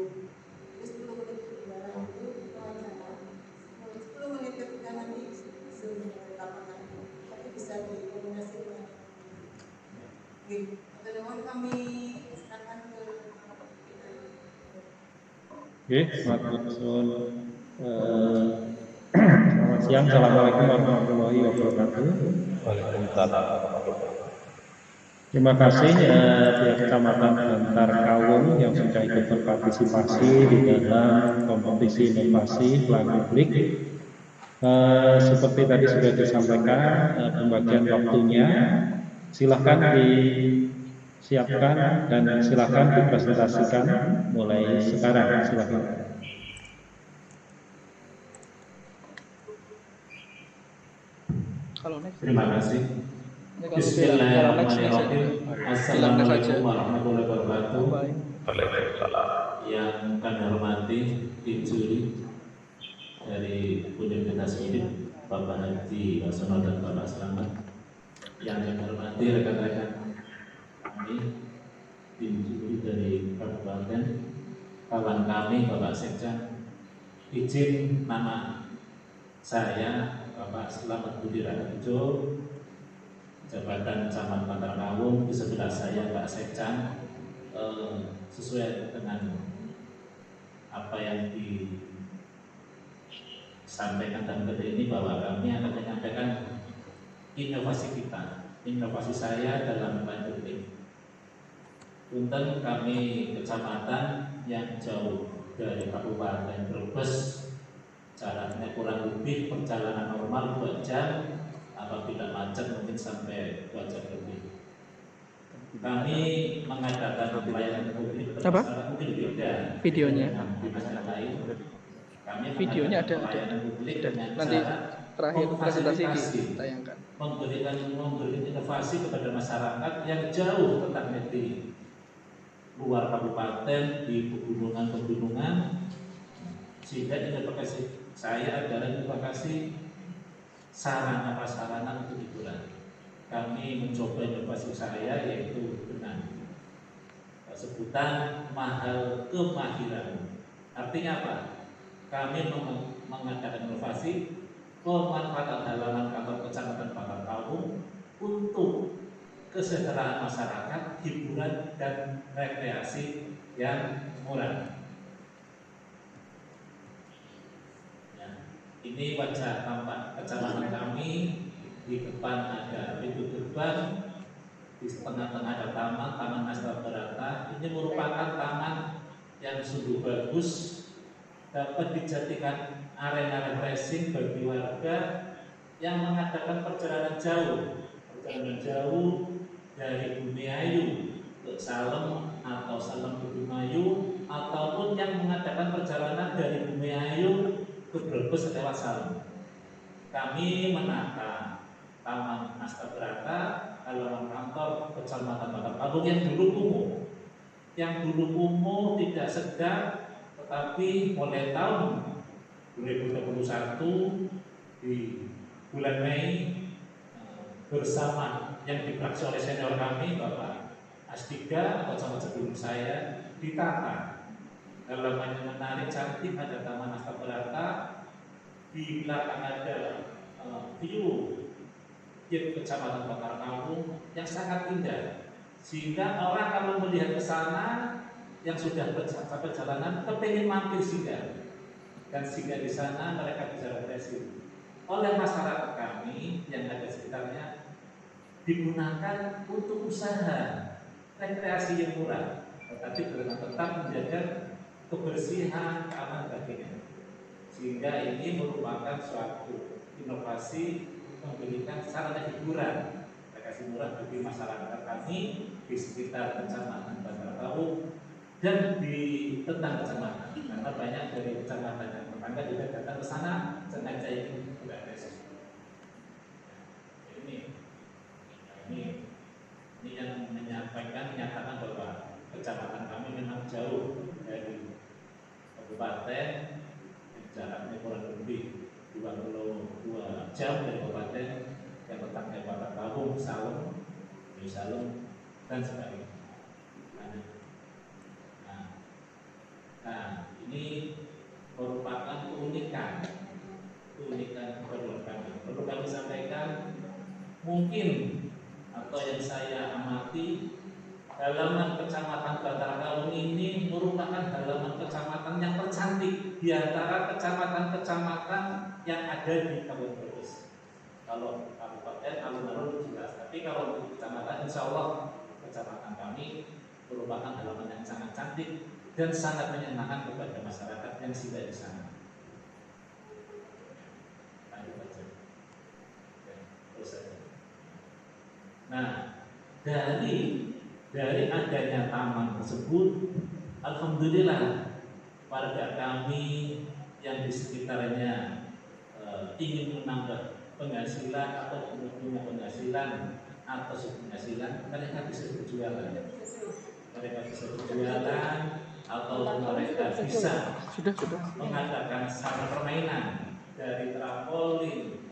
Terus 10 menit perjalanan itu wawancara. 10 menit ketika nanti Zoom lapangan, tapi bisa dikombinasikan. Oke, teman kami serahkan ke selamat siang. Assalamualaikum warahmatullahi wabarakatuh. Waalaikumsalam. Terima kasih pihak Kecamatan Bantar Kawung yang sudah ikut berpartisipasi di dalam kompetisi inovasi pelayanan publik. Seperti tadi sudah disampaikan pembagian waktunya, silakan disiapkan dan silakan dipresentasikan mulai sekarang. Silakan. Terima kasih. Bismillahirrahmanirrahim. Assalamualaikum warahmatullahi wabarakatuh. Waalaikumsalam. Yang kami hormati juri dari Universitas Udin, Bapak Haji Lasono dan Bapak Selamat. Yang kami hormati rekan-rekan kami, tim juri dari Kabupaten, kawan kami Bapak Sekja. Izin nama saya Bapak Selamat Budi Raharjo, Jabatan Camat Bantar Kawung, di sebelah saya Pak Sekjan. Sesuai dengan apa yang disampaikan dalam kali ini, bahwa kami akan menyampaikan inovasi kita, inovasi saya dalam pelayanan publik. Punten kami kecamatan yang jauh dari Kabupaten Brebes, jaraknya kurang lebih perjalanan normal 2 jam, apabila macet mungkin sampai 2 jam lebih. Kami mengadakan pelayanan publik bermasalah mungkin beda videonya di masyarakat lain. Kami videonya ada publik dengan nanti terakhir presentasi ditayangkan, memberikan inovasi kepada masyarakat yang jauh letaknya di luar kabupaten, di pegunungan, sehingga inovasi saya adalah inovasi sarana-prasarana untuk hiburan. Kami mencoba inovasi saya yaitu dengan sebutan mahal kemahiran. Artinya apa? Kami mengadakan inovasi pemanfaatan halaman kantor kecamatan Bantar Kawung untuk kesejahteraan masyarakat, hiburan dan rekreasi yang murah. Ini wajah tampak kecamatan kami. Di depan ada pintu gerbang, di tengah-tengah ada taman Astabrata. Ini merupakan taman yang sungguh bagus, dapat dijadikan arena refreshing bagi warga yang mengadakan perjalanan jauh dari Bumiayu ke Salem atau Salem ke Bumiayu, ataupun yang mengadakan perjalanan dari Bumiayu ke Brebes lewat Salem. Kami menata Taman Astabrata, halaman kantor Kecamatan Bantar Kawung yang dulu kumuh, tidak sedap, tetapi mulai tahun 2021 di bulan Mei bersama yang dipraksi oleh senior kami Bapak Astika atau camat sebelum saya, ditata halamannya menarik, cantik, ada Taman Astabrata, di belakang ada view Kecamatan Bantar Kawung yang sangat indah, sehingga orang kalau melihat ke sana yang sudah bercapai perjalanan kepingin mampir singgah, dan singgah di sana mereka bisa refreshing. Oleh masyarakat kami yang ada sekitarnya digunakan untuk usaha rekreasi yang murah, tetapi dengan tetap menjaga kebersihan, keamanan baginya, sehingga ini merupakan suatu inovasi memberikan sarana hiburan rekreasi murah bagi masyarakat kami di sekitar Kecamatan Bantar Kawung dan di tentang kecamatan, karena banyak dari kecamatan yang tetangga juga datang ke sana sengaja ingin berrekreasi. Ini yang menyatakan bahwa kecamatan kami memang jauh dari kabupaten, jaraknya kurang lebih 22 jam dari kabupaten yang letaknya Bantar Kawung, Salem, dan sebagainya. Nah, halaman Kecamatan Bantar Kawung ini merupakan halaman kecamatan yang tercantik di antara kecamatan-kecamatan yang ada di Kabupaten Brebes. Kalau kabupaten alun-alun jelas, tapi kalau untuk kecamatan, insya Allah kecamatan kami merupakan halaman yang sangat cantik dan sangat menyenangkan kepada masyarakat yang sudah di sana. Lanjut aja. Oke, terus aja. Nah, dari adanya taman tersebut, alhamdulillah warga kami yang di sekitarnya ingin menambah penghasilan atau punya penghasilan atau penghasilan, mereka bisa berjualan. Mereka bisa berjualan atau mereka bisa mengadakan sarana permainan dari trampolin,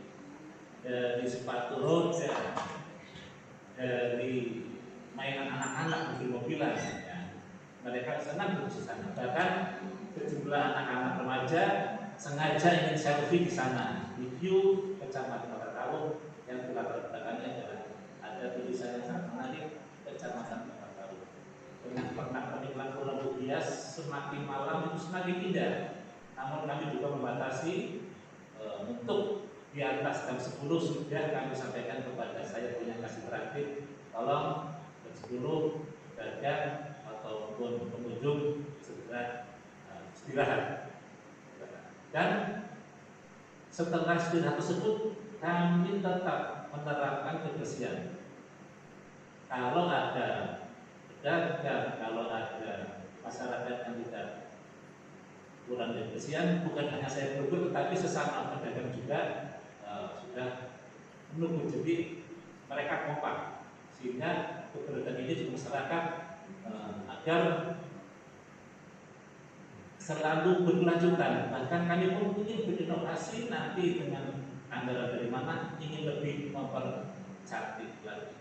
dari sepatu roda, dari mainan anak-anak mobil-mobilan. Ya. Mereka senang di sana. Bahkan sejumlah anak-anak remaja sengaja ingin selfie di sana, di view Kecamatan Bantar Kawung yang di latar belakangnya adalah ada tulisan yang sangat menarik, Kecamatan Bantar Kawung. Dengan pernak-pernik lampu-lampu hias semakin malam itu semakin indah. Namun kami juga membatasi untuk di atas jam 10 sudah kami sampaikan kepada saya punya kasih terakhir, tolong jam 10 pedagang ataupun pengunjung segera istirahat. Dan setelah istirahat tersebut kami tetap menerapkan kebersihan. Kalau ada pedagang, kalau ada masyarakat yang tidak kurang kebersihan, bukan hanya saya berdua, tetapi sesama pedagang juga sudah menunggu. Jadi mereka kompak sehingga keberadaan ini di masyarakat agar selalu berkelanjutan. Bahkan kami pun ingin berinovasi nanti dengan anggaran dari mana ingin lebih mempercantik lagi.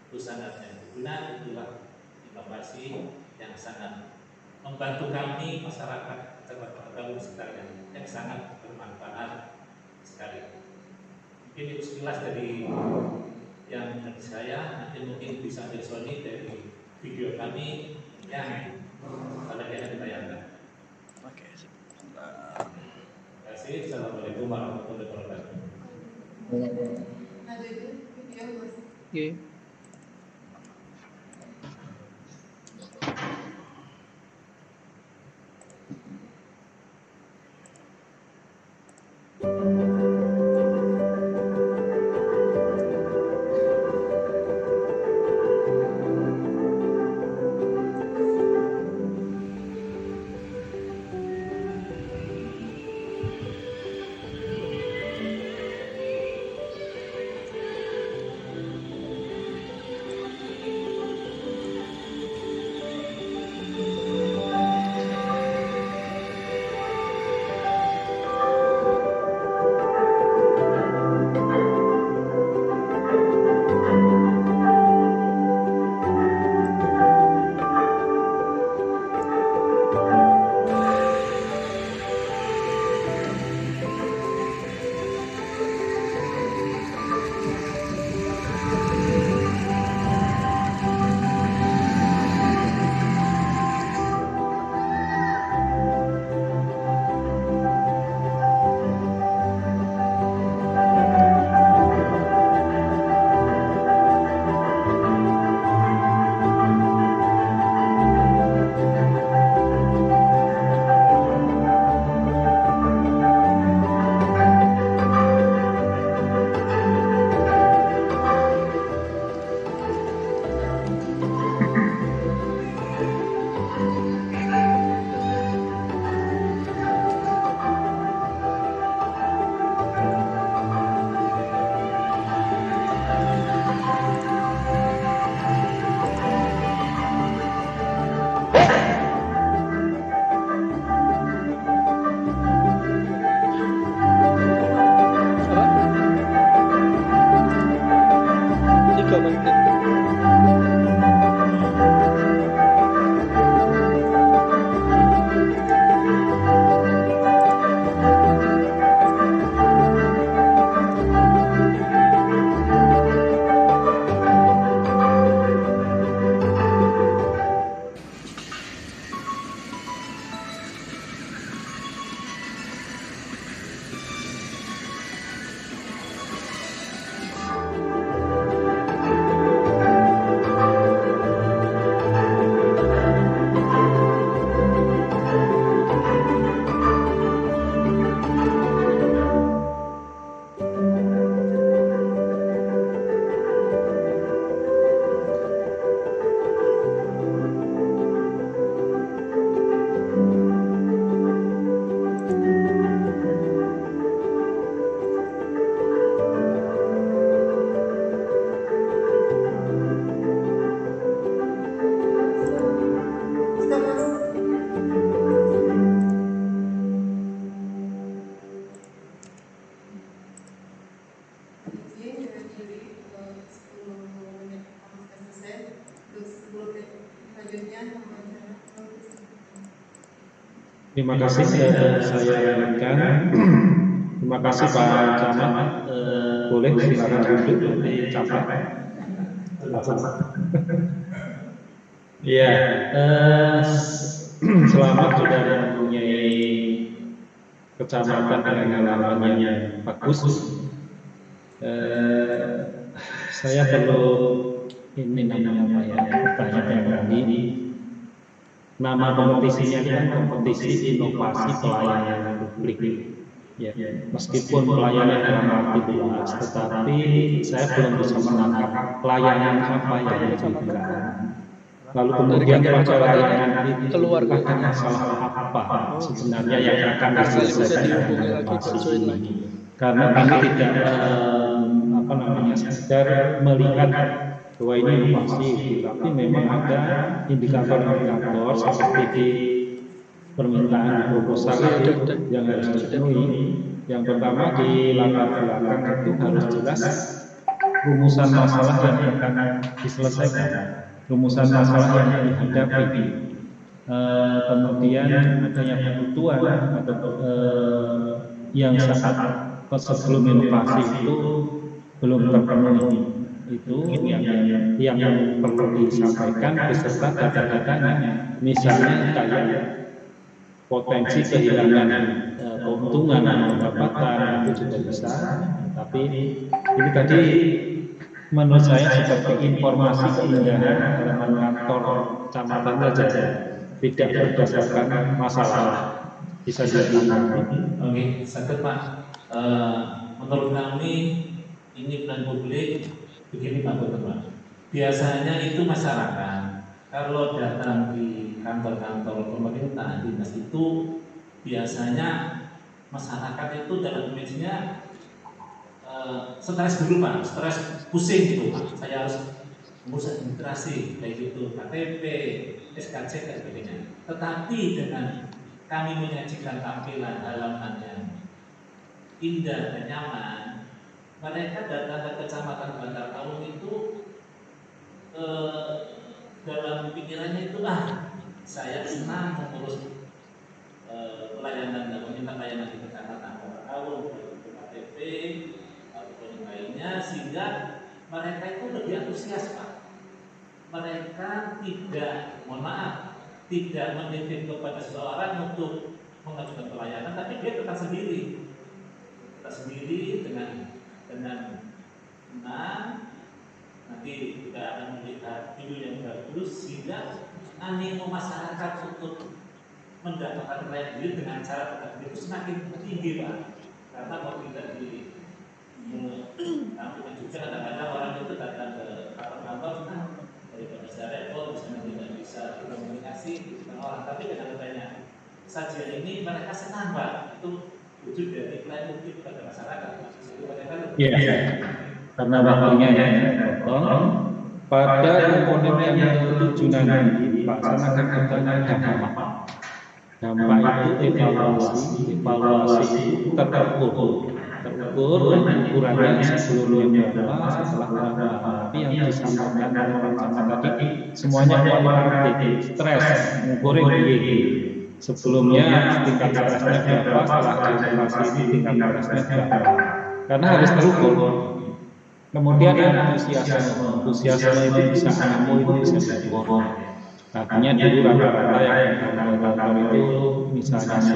Itu sangatnya berguna, itulah inovasi yang sangat membantu kami masyarakat Kecamatan Kawung sekitarnya yang sangat bermanfaat sekali. Mungkin itu sekilas dari yang dari saya, nanti mungkin bisa Sony dari video kami yang pada akan ditayangkan. Oke. Terima kasih. Assalamualaikum warahmatullahi wabarakatuh. Ada itu video Mas. Oke. Selanjutnya membaca. Terima kasih saya lanjutkan. Terima kasih Pak Camat. Boleh silakan duduk nanti capek. Ya, selamat sudah mempunyai kecamatan dengan halaman yang bagus. Saya perlu ini namanya apa ya? Pertanyaan tadi. Nama kompetisinya kan kompetisi inovasi pelayanan publik. Ya, meskipun pelayanan dalam arti luas, tetapi saya belum bisa menangkap pelayanan apa yang diberikan. Lalu kemudian pelayanan itu ada masalah apa sebenarnya yang akan diselesaikan dengan inovasi ini. Karena kami tidak sekedar melihat bahwa ini inovasi, tapi memang ada indikator-indikator seperti di permintaan proposal itu yang harus dipenuhi. Yang pertama di latar belakang itu harus jelas rumusan masalah yang akan diselesaikan, rumusan masalah yang dihadapi. Kemudian adanya kebutuhan atau yang saat sebelum inovasi itu belum terpenuhi. Itu yang perlu disampaikan beserta data-datanya. Misalnya kayak potensi kehilangan keuntungan atau pendapatan itu juga bisa, tapi ini tadi menurut saya seperti informasi keindahan halaman kantor kecamatan saja, tidak berdasarkan masalah. Bisa ditanggapi? Oke, sakit Pak. Menurut kami ini pelayanan publik begini Pak Gubernur. Biasanya itu masyarakat kalau datang di kantor-kantor pemerintah dinas itu biasanya masyarakat itu dalam kondisinya stres dulu Pak, stres pusing gitu Pak. Saya harus mengurus administrasi kayak gitu, KTP, SKC dan sebagainya. Tetapi dengan kami menyajikan tampilan halaman yang indah dan nyaman, mereka datang ke Kecamatan Bantar Kawung itu dalam pikirannya itu saya senang mengurus pelayanan dan meminta pelayanan di Kecamatan Bantar Kawung, KTP ataupun yang lainnya, sehingga mereka itu lebih antusias Pak. Mereka tidak menitip kepada seseorang untuk mengajukan pelayanan, tapi dia tetap sendiri dengan tenang. Nanti kita akan melihat video yang bagus sehingga animo masyarakat untuk mendapatkan pelayanan diri dengan cara tetap itu semakin tinggi Pak. Karena kalau tidak dilakukan juga kadang-kadang orang itu datang ke kantor daripada saya repot, misalnya tidak bisa komunikasi dengan orang, tapi dengan adanya sajian ini mereka senang Pak. Itu wujud dari pelayanan publik kepada masyarakat. Iya, karena waktunya yang potong. Pada komponen yang ke-7 nanti Pak Sana akan bertanya dampak. Dampak itu evaluasi itu terukur dan ukurannya sebelumnya berapa, setelah berapa. Tapi yang disampaikan oleh Pak Camat tadi semuanya kualitatif, stres, mengukur sebelumnya tingkat stresnya berapa, setelah diinovasi tingkat stresnya berapa. Karena harus terukur. Kemudian antusiasme itu bisa animo, itu bisa diukur. Artinya dulu rata-rata yang kantor itu misalnya 10,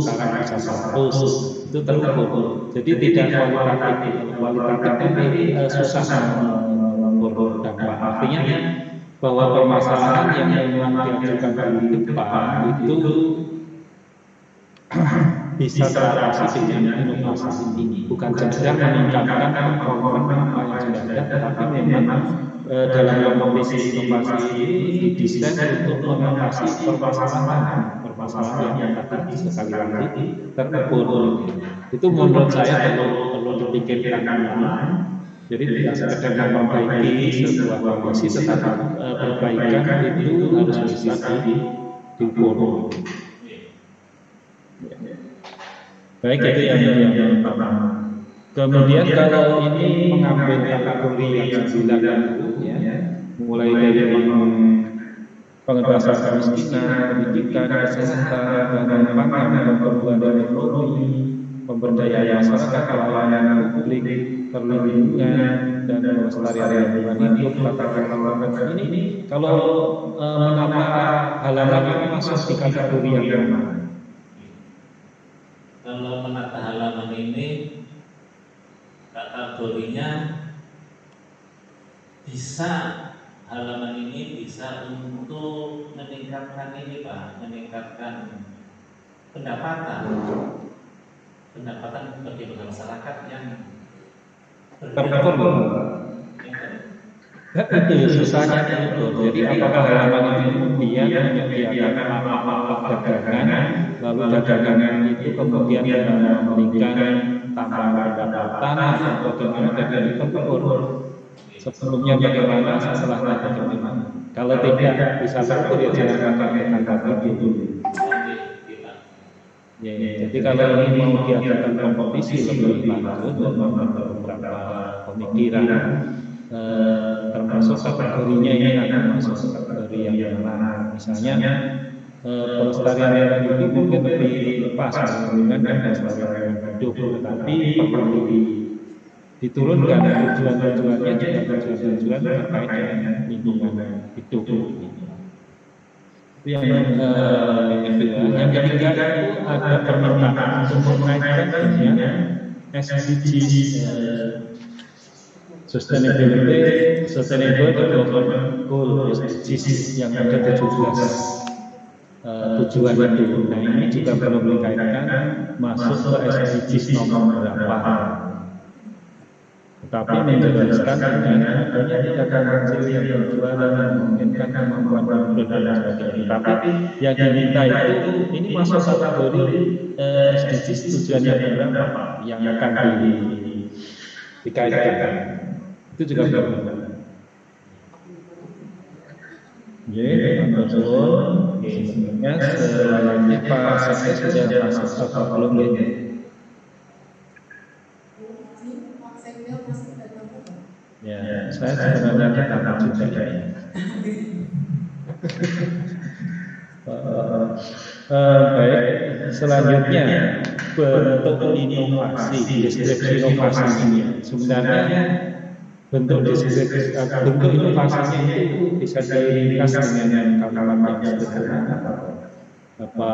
sekarang bisa 100, itu terukur. Jadi tidak kualitatif tapi susah mengukur dampak. Artinya bahwa permasalahan yang memang diajukan di depan itu bisa teratasi dengan inovasi ini, bukan sekedar meningkatkan performa apa yang sudah ada, tetapi memang dalam kompetisi inovasi ini didesain untuk mengatasi permasalahan yang tadi sekali lagi terukur. Itu menurut saya perlu dipikirkan ulang. Jadi tidak sekedar memperbaiki sebuah kondisi, tetapi perbaikan itu harus bisa diukur. Baik, itu yang pertama. Kemudian kalau ini mengambil kategori yang 9 ya, mulai dari pengentasan kemiskinan, pendidikan, kesehatan, bahan pangan, pertumbuhan ekonomi, pemberdayaan masyarakat, pelayanan publik, perlindungan, dan pelestarian lingkungan hidup, tata kelola ini. Kalau menata halaman ini masuk di kategori yang mana? Kalau menata halaman ini kategorinya bisa, halaman ini bisa untuk meningkatkan ini Pak, meningkatkan pendapatan bagi masyarakat yang Terpukul. Itu susahnya itu. Jadi apakah halaman itu kemudian menyediakan lapak-lapak dagangan, lalu dagangan itu kemudian memberikan tambahan pendapatan atau bagaimana dari terukur? Sebelumnya bagaimana, setelahnya bagaimana? Kalau tidak bisa terukur ya jangan pakai angka itu. Ya, jadi kalau ini mau diadakan kompetisi lebih lanjut dan beberapa pemikiran, termasuk kategorinya ini akan masuk kategori yang mana? Misalnya pelestarian hidup mungkin lebih lepas dengan pelestarian hidup, tetapi perlu diturunkan tujuan-tujuannya juga tujuan-tujuan terkait dengan lingkungan hidup. Yang kedua, yang ketiga itu ada permintaan untuk menaikkan dengan SDGs, Sustainable Development Goal SDGs yang ada 17 tujuan itu. Nah ini juga perlu dikaitkan masuk ke SDGs nomor berapa. Tetapi menjelaskan dengan adanya tindakan hasil yang berjualan memungkinkan kemampuan produk dan sebagainya. Tapi yang diminta itu ini masuk kategori SDGs tujuannya berapa yang akan dikaitkan. Itu juga perlu. Betul. Sebenarnya selanjutnya Pak Sekdes sudah masuk atau belum ini? Ya, saya sebenarnya kata juga ya. Baik, selanjutnya bentuk inovasi, deskripsi inovasinya. Sebenarnya bentuk deskripsi, bentuk inovasinya itu bisa diringkas dengan kalimat yang sederhana, apa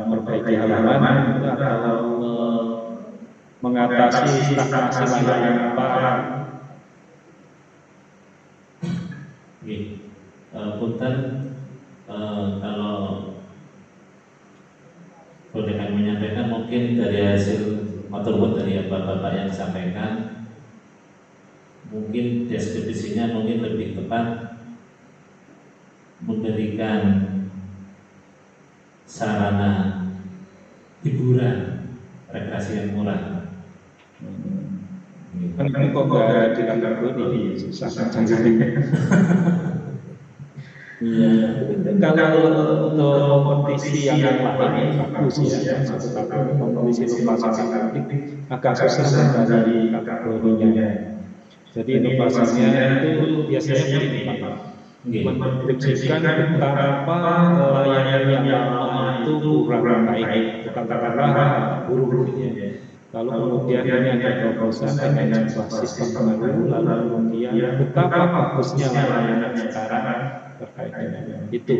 memperbaiki halaman atau mengatasi stagnasi layanan apa. Punten, kalau boleh kami menyampaikan mungkin dari hasil materi dari bapak-bapak yang disampaikan, mungkin deskripsinya mungkin lebih tepat memberikan sarana hiburan rekreasi yang murah. Kan ini kok nggak ada di kategori, susah cari. Iya, kalau untuk kompetisi yang lain bagus ya, tetapi kompetisi inovasi publik agak susah mencari kategorinya. Jadi inovasinya itu biasanya begini Pak, mendeskripsikan betapa layanan yang lama itu kurang baik, katakanlah buruk ya. Lalu kemudian ini ada terobosan dengan sebuah sistem baru, lalu kemudian betapa bagusnya layanan sekarang terkait dengan itu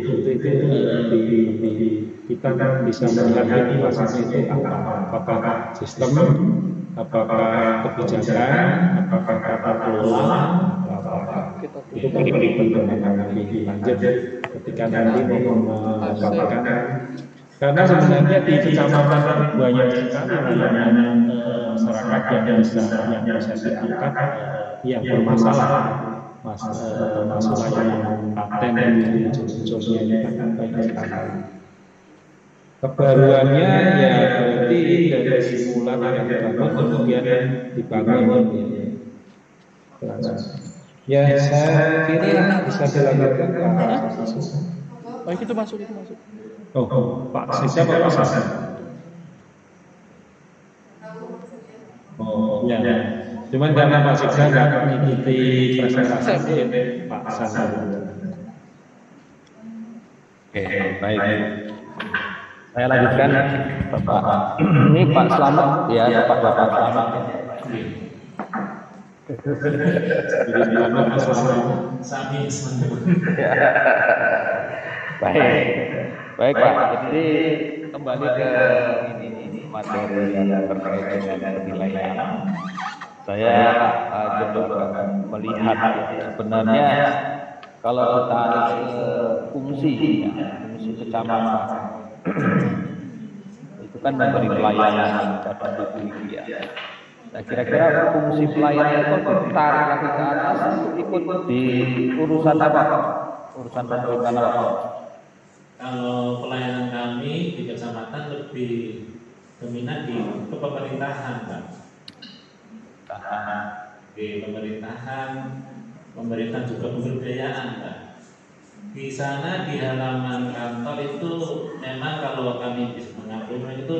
kita kan bisa melihat inovasinya itu apakah sistem, apakah kebijakan, apakah tata kelola, apakah itu perlu dipertimbangkan lebih lanjut ketika nanti mau mendapatkan. Karena sebenarnya di kecamatan banyak sekali layanan masyarakat yang bisa diangkat yang bermasalah, termasuk layanan paten yang muncul-munculnya ini kan banyak sekali. Kebaruannya ya berarti dari simulan yang dibangun kemudian dibangun ya saya kira bisa dilanjutkan Pak. Oh itu masuk. Oh, Pak Sisa Pak Sisa. Oh, ya. Cuman karena Pak Sisa nggak mengikuti presentasi Pak Sisa. Oke, baik. Saya lanjutkan, Bapak. Ini Pak Slamet ya, Bapak Slamet. Sami Baik, baik Pak. Jadi kembali ke ini materi yang terkait dengan penilaian. Saya coba melihat ya, sebenarnya kalau kita ke fungsi kecamatan itu kan memberi pelayanan kepada publik ya. Nah, kira-kira fungsi pelayanan itu kalau ditarik lagi ke atas itu ikut di urusan apa? Urusan pemerintahan apa? Kalau pelayanan kami di kecamatan lebih dominan di kepemerintahan, Pak. Di pemerintahan juga pemberdayaan, Pak. Di sana di halaman kantor itu memang kalau kami bisa mengakui itu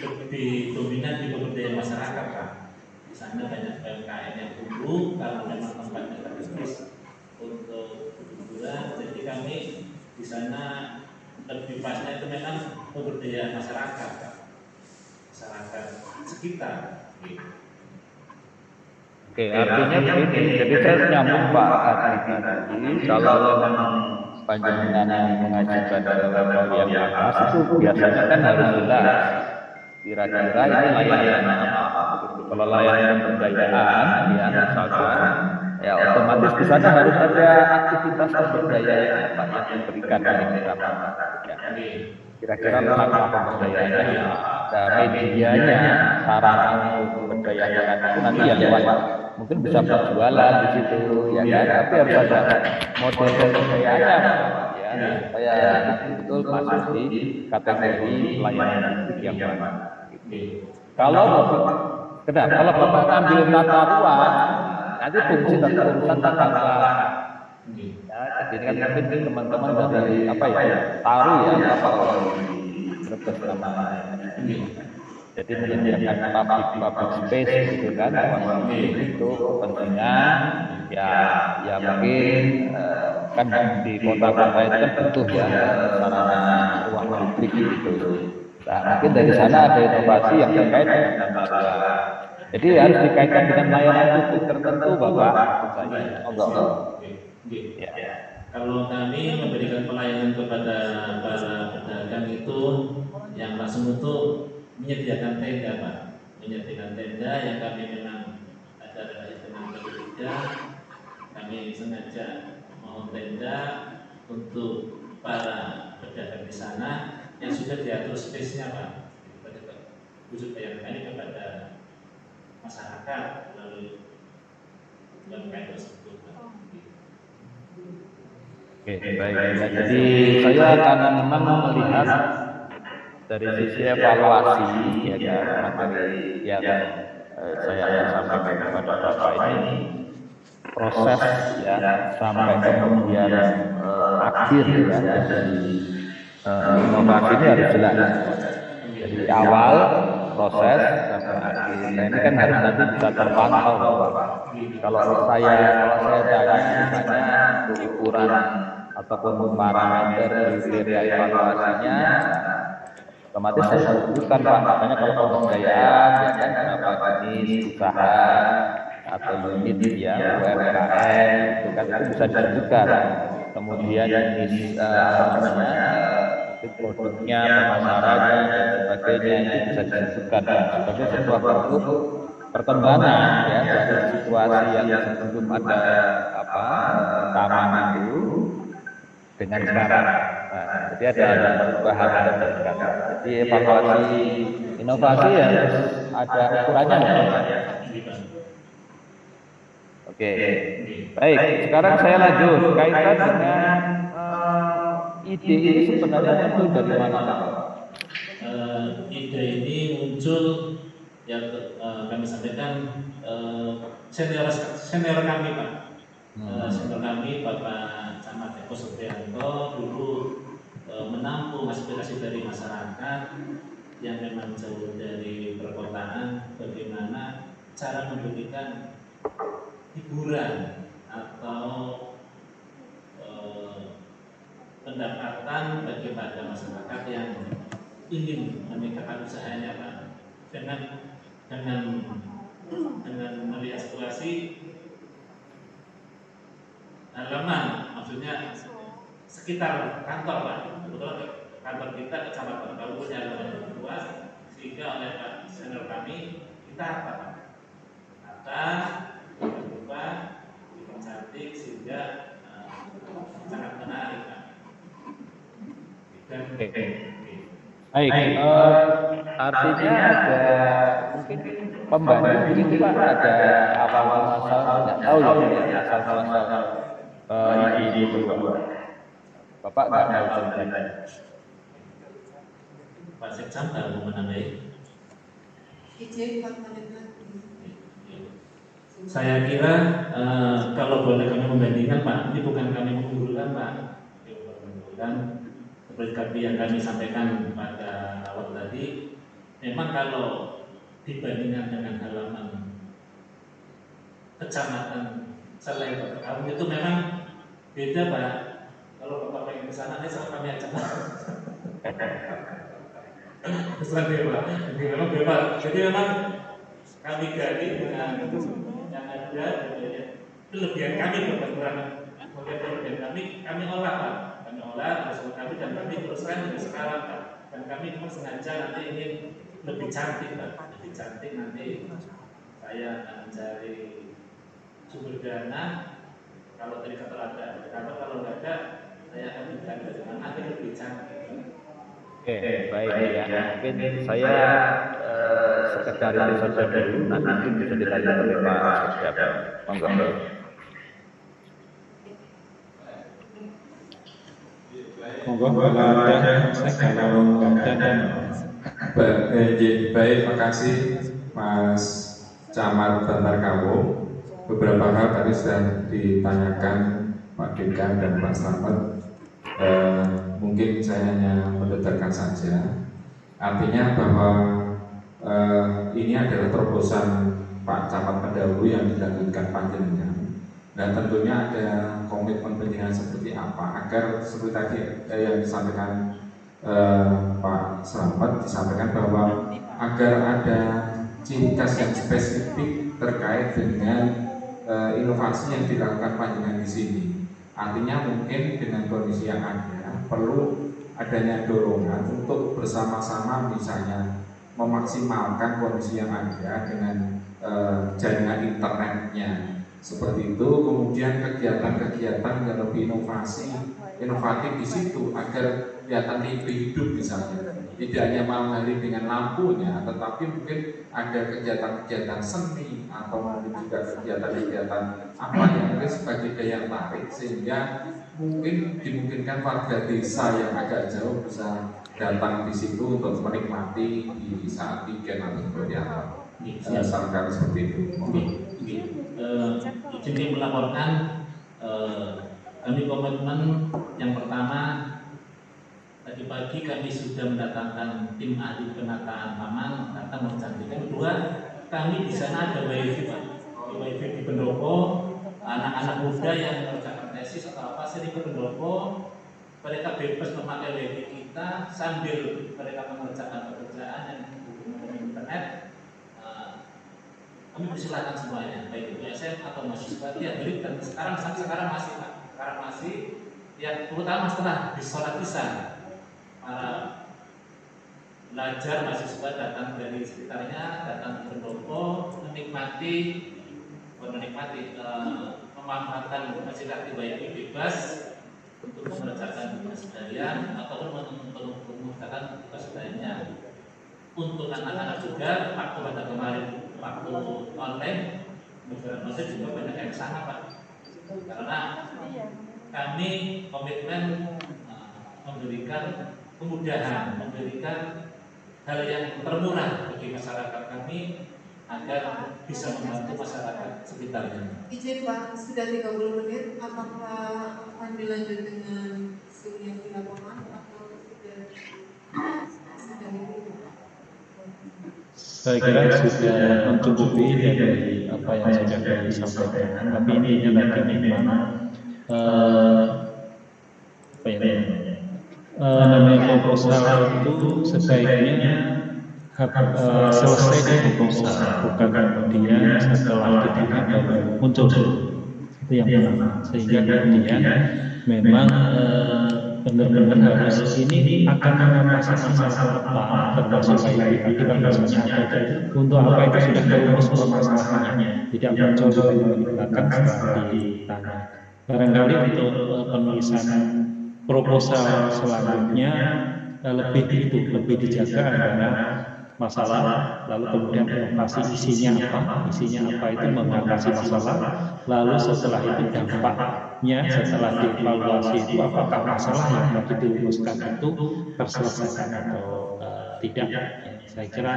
lebih dominan di pemberdayaan masyarakat, Pak. Di sana banyak UMKM yang tumbuh karena memang tempatnya strategis untuk hiburan. Jadi kami di sana lebih pasnya itu memang pemberdayaan masyarakat, Pak. Masyarakat sekitar. Gitu. Oke, artinya begini. Jadi saya nyambung Pak Adi tadi, kalau memang panjenengan mengajukan ke level yang atas itu biasanya kan harus jelas kira-kira ini layanan apa. Kalau layanan pemberdayaan ya misalkan ya otomatis di sana harus ada aktivitas pemberdayaan apa yang diberikan oleh kecamatan ya. Kira-kira langkah pemberdayaannya ada medianya, sarana untuk memberdayakan itu nanti ya lewat mungkin bisa berjualan di situ ya kan, tapi harus ada model pemberdayaannya ya supaya betul masuk di kategori pelayanan publik yang baik. Kalau Bapak ambil tata ruang, nanti fungsi dan urusan tata ruang. Ya, jadi kan mungkin teman-teman dari apa ya, taruh ya apa Brebes namanya. Jadi menyediakan public space gitu kan, itu kepentingan ya mungkin kan di kota-kota itu kan butuh ya sarana ruang publik gitu. Nah, mungkin dari sana ada inovasi yang terkait dengan tata ruang. Jadi harus dikaitkan dengan layanan publik tertentu, Bapak. Ya. Kalau kami memberikan pelayanan kepada para pedagang itu yang langsung itu menyediakan tenda, Pak. Menyediakan tenda yang kami memang ada relasi dengan ketiga. Kami sengaja mohon tenda untuk para pedagang di sana yang sudah diatur space-nya, Pak. Wujud pelayanan ini kepada masyarakat melalui UMKM tersebut, Pak. Oke, baik. Jadi saya akan memang melihat dari sisi evaluasi ya kan materi yang saya akan sampaikan kepada Bapak ini proses ya sampai kemudian akhir ya dari inovasi ini harus jelas. Jadi awal proses sampai akhir. Nah, ini kan harus nanti bisa terpantau, Bapak. Kalau saya tanya misalnya ukuran ataupun parameter kriteria evaluasinya, otomatis saya sebutkan Pak. Makanya kalau pemberdayaan ya kan berapa jenis usaha atau unit ya UMKM itu kan itu bisa disebutkan. Kemudian jenis mungkin produknya, pemasarannya dan sebagainya itu bisa disebutkan sebagai sebuah bentuk perkembangan ya dari situasi yang sebelum ada taman itu dengan sekarang. Nah, jadi ada perubahan, ada peningkatan. Jadi evaluasi inovasi ya ada ukurannya ya. Oke, baik. Sekarang saya lanjut kaitan dengan ide ini sebenarnya muncul dari mana? Ide ini muncul yang kami sampaikan senior kami, Pak. Senior kami Bapak Camat Eko Supriyanto dulu menampung aspirasi dari masyarakat yang memang jauh dari perkotaan, bagaimana cara memberikan hiburan atau pendapatan bagi pada masyarakat yang ingin meningkatkan usahanya Pak, dengan melihat situasi halaman, maksudnya sekitar kantor Pak. Kebetulan kantor kita kecamatan Palu punya halaman yang luas, sehingga oleh Pak senior kami kita tata berupa cantik sehingga sangat menarik Pak. Dan Baik, artinya ada mungkin pembantu ini Pak, ada awal muasal, nggak tahu ya asal muasal ide itu Pak. Bapak nggak tahu ceritanya. Pak Sekjam tahu menamai. izin Pak Menegak. Saya kira kalau boleh kami membandingkan Pak, ini bukan kami mengunggulkan Pak, ini bukan mengunggulkan. Seperti yang kami sampaikan pada awal tadi, memang kalau dibandingkan dengan halaman kecamatan selain Kota Kampung itu memang beda Pak. Kalau Bapak pengen ke sana, sama kami ajak. Terserah dia Pak. Jadi memang bebas. Jadi memang kami gali dengan yang ada, kelebihan kami kelebihan kami olah Pak. Kami olah bersama kami dan kami teruskan dari sekarang Pak. Dan kami memang sengaja nanti ingin lebih cantik Pak. Lebih cantik nanti saya akan mencari sumber dana. Kalau tadi kata ada, kalau nggak ada, saya akan mencari dari mana nanti lebih cantik. Oke, baik ya. Mungkin saya sekedar itu saja dulu, nanti bisa ditanya oleh Pak Sekjam. Monggo. Monggo kalau ada kalau nggak ada. Baik, makasih Mas Camat Bantar Kawo. Beberapa hal tadi sudah ditanyakan Pak Dekan dan Pak Slamet. Mungkin saya hanya mendebarkan saja. Artinya bahwa ini adalah terobosan Pak Camat pendahulu yang dilanjutkan panjenengan. Dan tentunya ada komitmen penjenengan seperti apa agar seperti tadi yang disampaikan Pak Slamet, disampaikan bahwa agar ada ciri khas yang spesifik terkait dengan inovasi yang dilakukan panjenengan di sini. Artinya mungkin dengan kondisi yang ada perlu adanya dorongan untuk bersama-sama misalnya memaksimalkan kondisi yang ada dengan jaringan internetnya seperti itu, kemudian kegiatan-kegiatan yang lebih inovatif di situ agar kelihatan lebih hidup misalnya, tidak hanya malam hari dengan lampunya, tetapi mungkin ada kegiatan-kegiatan seni atau mungkin juga kegiatan-kegiatan apa yang mungkin sebagai daya tarik sehingga mungkin dimungkinkan warga desa yang agak jauh bisa datang di situ untuk menikmati di saat weekend atau seperti apa. Sarankan seperti itu. Izin melaporkan kami komitmen yang pertama tadi pagi kami sudah mendatangkan tim ahli penataan taman datang mencantikkan. Kedua, kami di sana ada wifi Pak, wifi di pendopo, anak-anak muda yang mengerjakan tesis atau apa sering ke pendopo, mereka bebas memakai wifi kita sambil mereka mengerjakan pekerjaan yang berhubungan dengan internet. Kami persilakan semuanya, baik itu SM atau mahasiswa yang beri dan sekarang masih Pak, sekarang masih yang terutama setelah disolat isya para pelajar mahasiswa datang dari sekitarnya, datang ke pendopo memanfaatkan fasilitas wifi bebas untuk mengerjakan tugas harian ataupun mengerjakan tugas lainnya. Untuk anak-anak juga waktu pada kemarin waktu online masih juga banyak yang sana Pak, karena kami komitmen memberikan kemudahan, memberikan hal yang termurah bagi masyarakat kami agar bisa membantu masyarakat sekitarnya. Izin Pak, sudah 30 menit, apakah akan dilanjut dengan Zoom yang di lapangan atau sudah itu? Saya kira sudah mencukupi dari apa yang sudah disampaikan. Tapi ini nanti memang apa ya? namanya proposal itu sebaiknya selesai di proposal, bukan kemudian setelah ditanya baru muncul. Itu yang pertama. Sehingga kemudian memang benar-benar harus ini akan mengatasi masalah apa, termasuk IPA itu kan masalahnya ada untuk apa itu sudah terumus permasalahannya, tidak muncul di belakang setelah ditanya. Barangkali untuk penulisan proposal selanjutnya lebih dijaga antara masalah, lalu kemudian inovasi isinya apa itu mengatasi masalah, lalu setelah itu dampaknya setelah dievaluasi itu apakah masalah yang tadi dirumuskan itu terselesaikan atau tidak. Ya, saya kira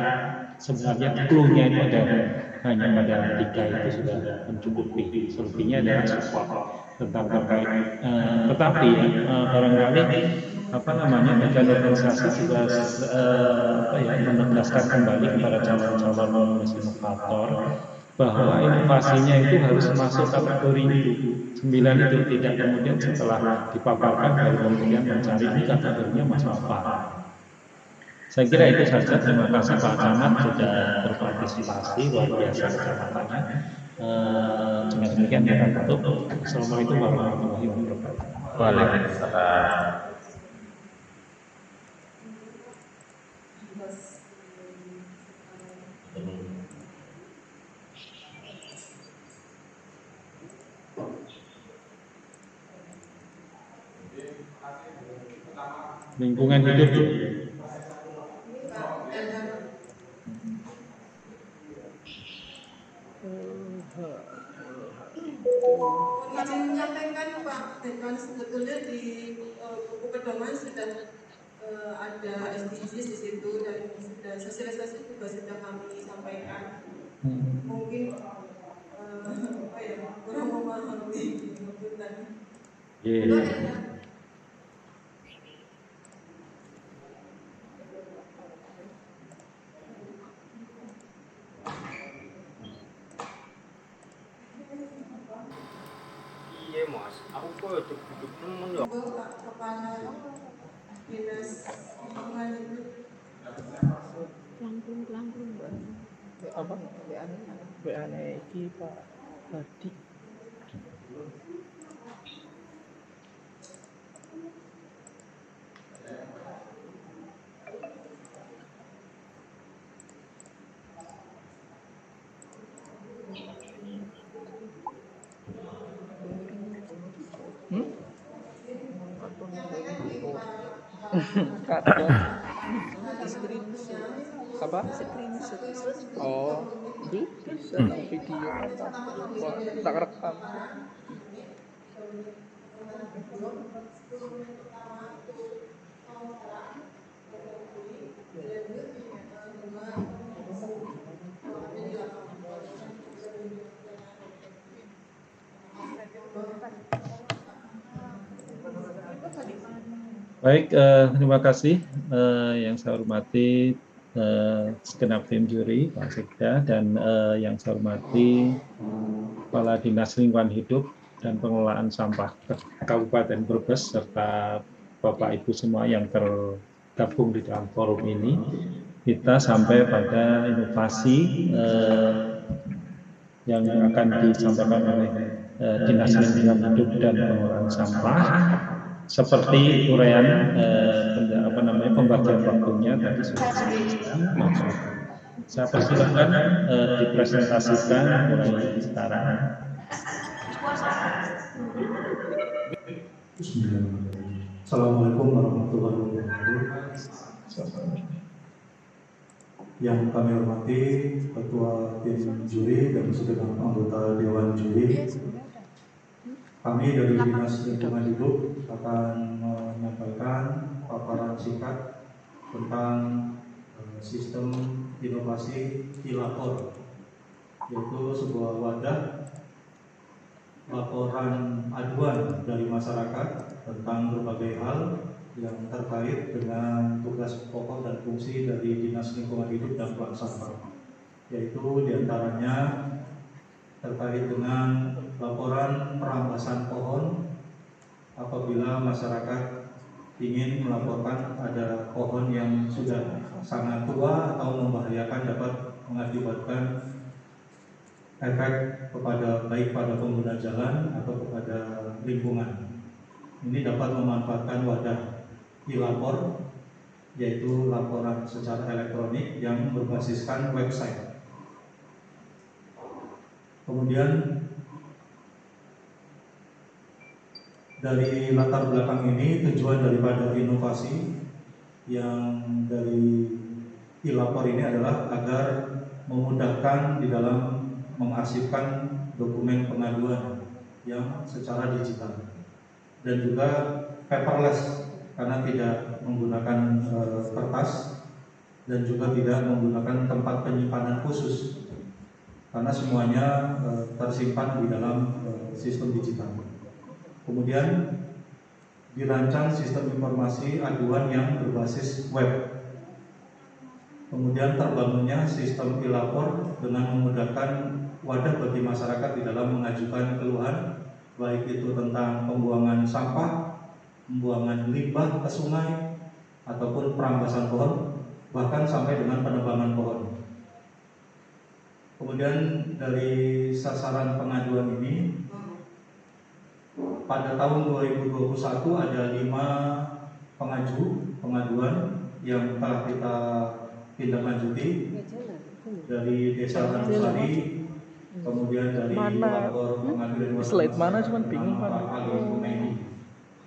sebenarnya clue-nya itu ada hanya pada 3 itu sudah mencukupi. Selebihnya adalah support tentang terkait tetapi barangkali badan organisasi juga menegaskan kembali kepada calon-calon penulis inovator bahwa inovasinya itu harus masuk kategori itu 9 itu, tidak kemudian setelah dipaparkan baru kemudian mencari ini kategorinya masuk apa. Saya kira itu saja. Terima kasih Pak Camat sudah berpartisipasi, luar biasa kecamatannya. Dengan demikian kita tutup. Assalamualaikum warahmatullahi wabarakatuh. Waalaikumsalam. Lingkungan hidup. Izin menyampaikan Pak Dekan, sebetulnya di buku pedoman sudah ada SDGs di situ dan sudah sosialisasi juga sudah kami sampaikan. Mungkin kurang memahami tentang. Mas, aku kok duduk nemen ya. Pak Kepala Dinas Lingkungan Hidup. Langkung apa? WA-ne iki Pak Hadi. Kartu apa? Screenshot. Oh, bisa video atau tak rekam. Baik, terima kasih yang saya hormati segenap tim juri, Pak Sekda, dan yang saya hormati Kepala Dinas Lingkungan Hidup dan Pengelolaan Sampah Kabupaten Brebes, serta Bapak Ibu semua yang tergabung di dalam forum ini. Kita sampai pada inovasi yang akan disampaikan oleh Dinas Lingkungan Hidup dan Pengelolaan Sampah. Seperti uraian pembagian waktunya tadi sudah disebutkan. Saya persilakan dipresentasikan mulai sekarang. Assalamualaikum warahmatullahi wabarakatuh. Yang kami hormati Ketua Tim Juri dan segenap anggota Dewan Juri. Kami dari Dinas Lingkungan Hidup akan menyampaikan paparan singkat tentang sistem inovasi e-lapor, yaitu sebuah wadah laporan aduan dari masyarakat tentang berbagai hal yang terkait dengan tugas pokok dan fungsi dari Dinas Lingkungan Hidup dan Pengelolaan Sampah, yaitu diantaranya terkait dengan laporan perampasan pohon apabila masyarakat ingin melaporkan ada pohon yang sudah sangat tua atau membahayakan, dapat mengakibatkan efek kepada baik pada pengguna jalan atau kepada lingkungan. Ini dapat memanfaatkan wadah e-lapor, yaitu laporan secara elektronik yang berbasiskan website. Kemudian dari latar belakang ini, tujuan daripada inovasi yang dari e-lapor ini adalah agar memudahkan di dalam mengarsipkan dokumen pengaduan yang secara digital, dan juga paperless karena tidak menggunakan kertas dan juga tidak menggunakan tempat penyimpanan khusus karena semuanya tersimpan di dalam sistem digital. Kemudian dirancang sistem informasi aduan yang berbasis web. Kemudian terbangunnya sistem e-lapor dengan memudahkan wadah bagi masyarakat di dalam mengajukan keluhan, baik itu tentang pembuangan sampah, pembuangan limbah ke sungai, ataupun perambasan pohon, bahkan sampai dengan penebangan pohon. Kemudian dari sasaran pengaduan ini, pada tahun 2021 ada 5 pengaduan yang telah kita tindak lanjuti dari Desa Tanusari, kemudian dari lapor pengaduan slide mana cuman bingung kan.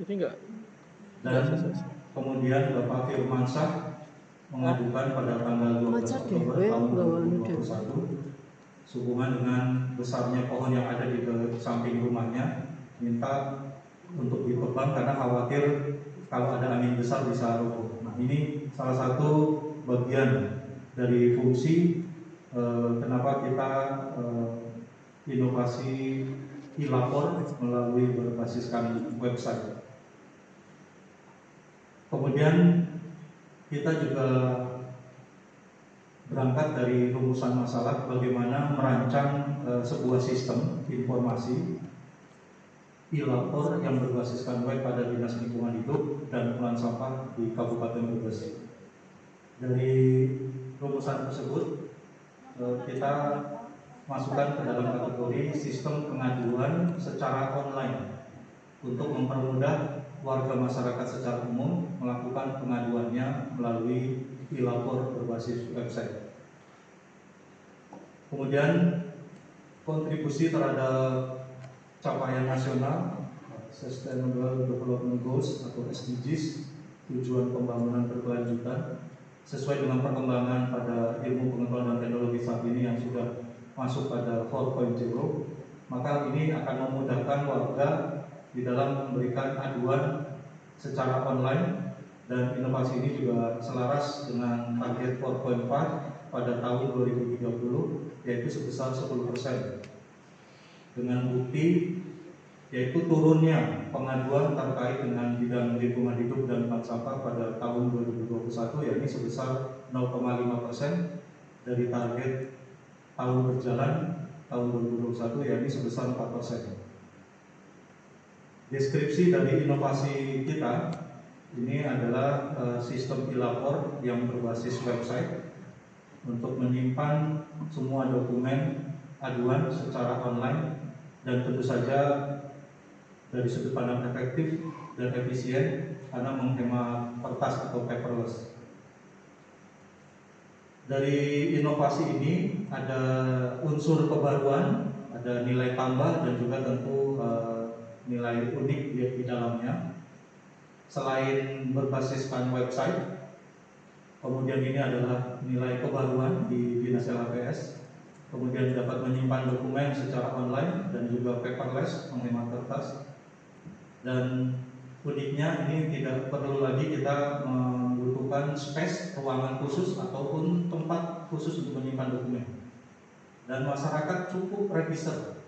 Jadi enggak. Dan kemudian Bapak Firmansyah mengadukan pada tanggal 12 Oktober tahun 2021 sehubungan dengan besarnya pohon yang ada di samping rumahnya, minta untuk ditebang karena khawatir kalau ada angin besar bisa roboh. Nah, ini salah satu bagian dari fungsi kenapa kita inovasi e-lapor melalui berbasiskan website. Kemudian kita juga berangkat dari rumusan masalah bagaimana merancang sebuah sistem informasi e-lapor yang berbasiskan web pada Dinas Lingkungan Hidup dan Pengelolaan Sampah di Kabupaten Brebes. Dari rumusan tersebut kita masukkan ke dalam kategori sistem pengaduan secara online untuk mempermudah warga masyarakat secara umum melakukan pengaduannya melalui e-lapor berbasis website. Kemudian kontribusi terhadap capaian nasional Sustainable Development Goals atau SDGs, tujuan pembangunan berkelanjutan, sesuai dengan perkembangan pada ilmu pengetahuan dan teknologi saat ini yang sudah masuk pada 4.0, maka ini akan memudahkan warga di dalam memberikan aduan secara online, dan inovasi ini juga selaras dengan target 4.5 pada tahun 2030, yaitu sebesar 10%, dengan bukti yaitu turunnya pengaduan terkait dengan bidang lingkungan hidup dan bank sampah pada tahun 2021, yakni sebesar 0,5% dari target tahun berjalan tahun 2021, yakni sebesar 4%. Deskripsi dari inovasi kita ini adalah sistem e-lapor yang berbasis website untuk menyimpan semua dokumen aduan secara online, dan tentu saja dari sudut pandang efektif dan efisien karena menghemat kertas atau paperless. Dari inovasi ini ada unsur kebaruan, ada nilai tambah dan juga tentu nilai unik di dalamnya. Selain berbasiskan website, kemudian ini adalah nilai kebaruan di Dinas LHPS, kemudian dapat menyimpan dokumen secara online dan juga paperless, menghemat kertas. Dan uniknya ini tidak perlu lagi kita membutuhkan space, ruangan khusus ataupun tempat khusus untuk menyimpan dokumen. Dan masyarakat cukup register,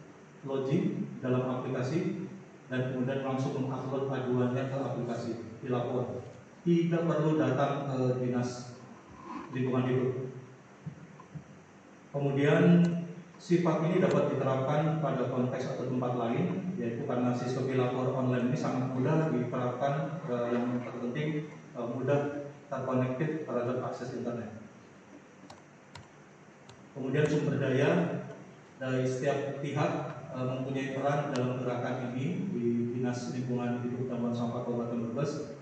login dalam aplikasi, dan kemudian langsung mengupload aduannya ke aplikasi e-lapor. Tidak perlu datang ke Dinas Lingkungan Hidup. Kemudian Sifat ini dapat diterapkan pada konteks atau tempat lain, yaitu karena sistem e-lapor online ini sangat mudah diterapkan, yang terpenting mudah terkonektif terhadap akses internet. Kemudian sumber daya dari setiap pihak mempunyai peran dalam gerakan ini di Dinas Lingkungan Hidup dan Buang Sampah Kabupaten Brebes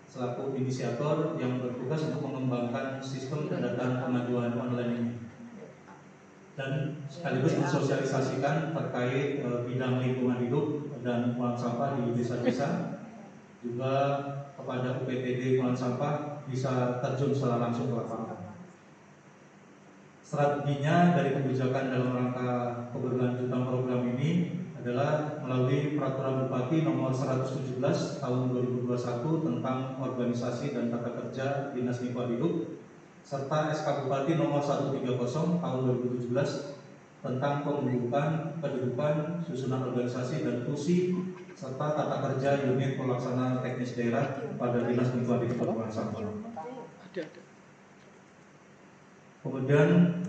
selaku inisiator yang bertugas untuk mengembangkan sistem pendataan pengaduan online ini dan sekaligus mensosialisasikan terkait bidang lingkungan hidup dan buang sampah di desa-desa, juga kepada UPTD buang sampah bisa terjun secara langsung ke lapangan. Strateginya dari kebijakan dalam rangka keberlanjutan program ini adalah melalui Peraturan Bupati Nomor 117 Tahun 2021 tentang Organisasi dan Tata Kerja Dinas Lingkungan Hidup serta SK Bupati Nomor 130 Tahun 2017 tentang pembentukan, kedudukan, susunan organisasi dan fungsi serta tata kerja unit pelaksana teknis daerah pada Dinas Lingkungan Hidup dan Buang Sampah. Kemudian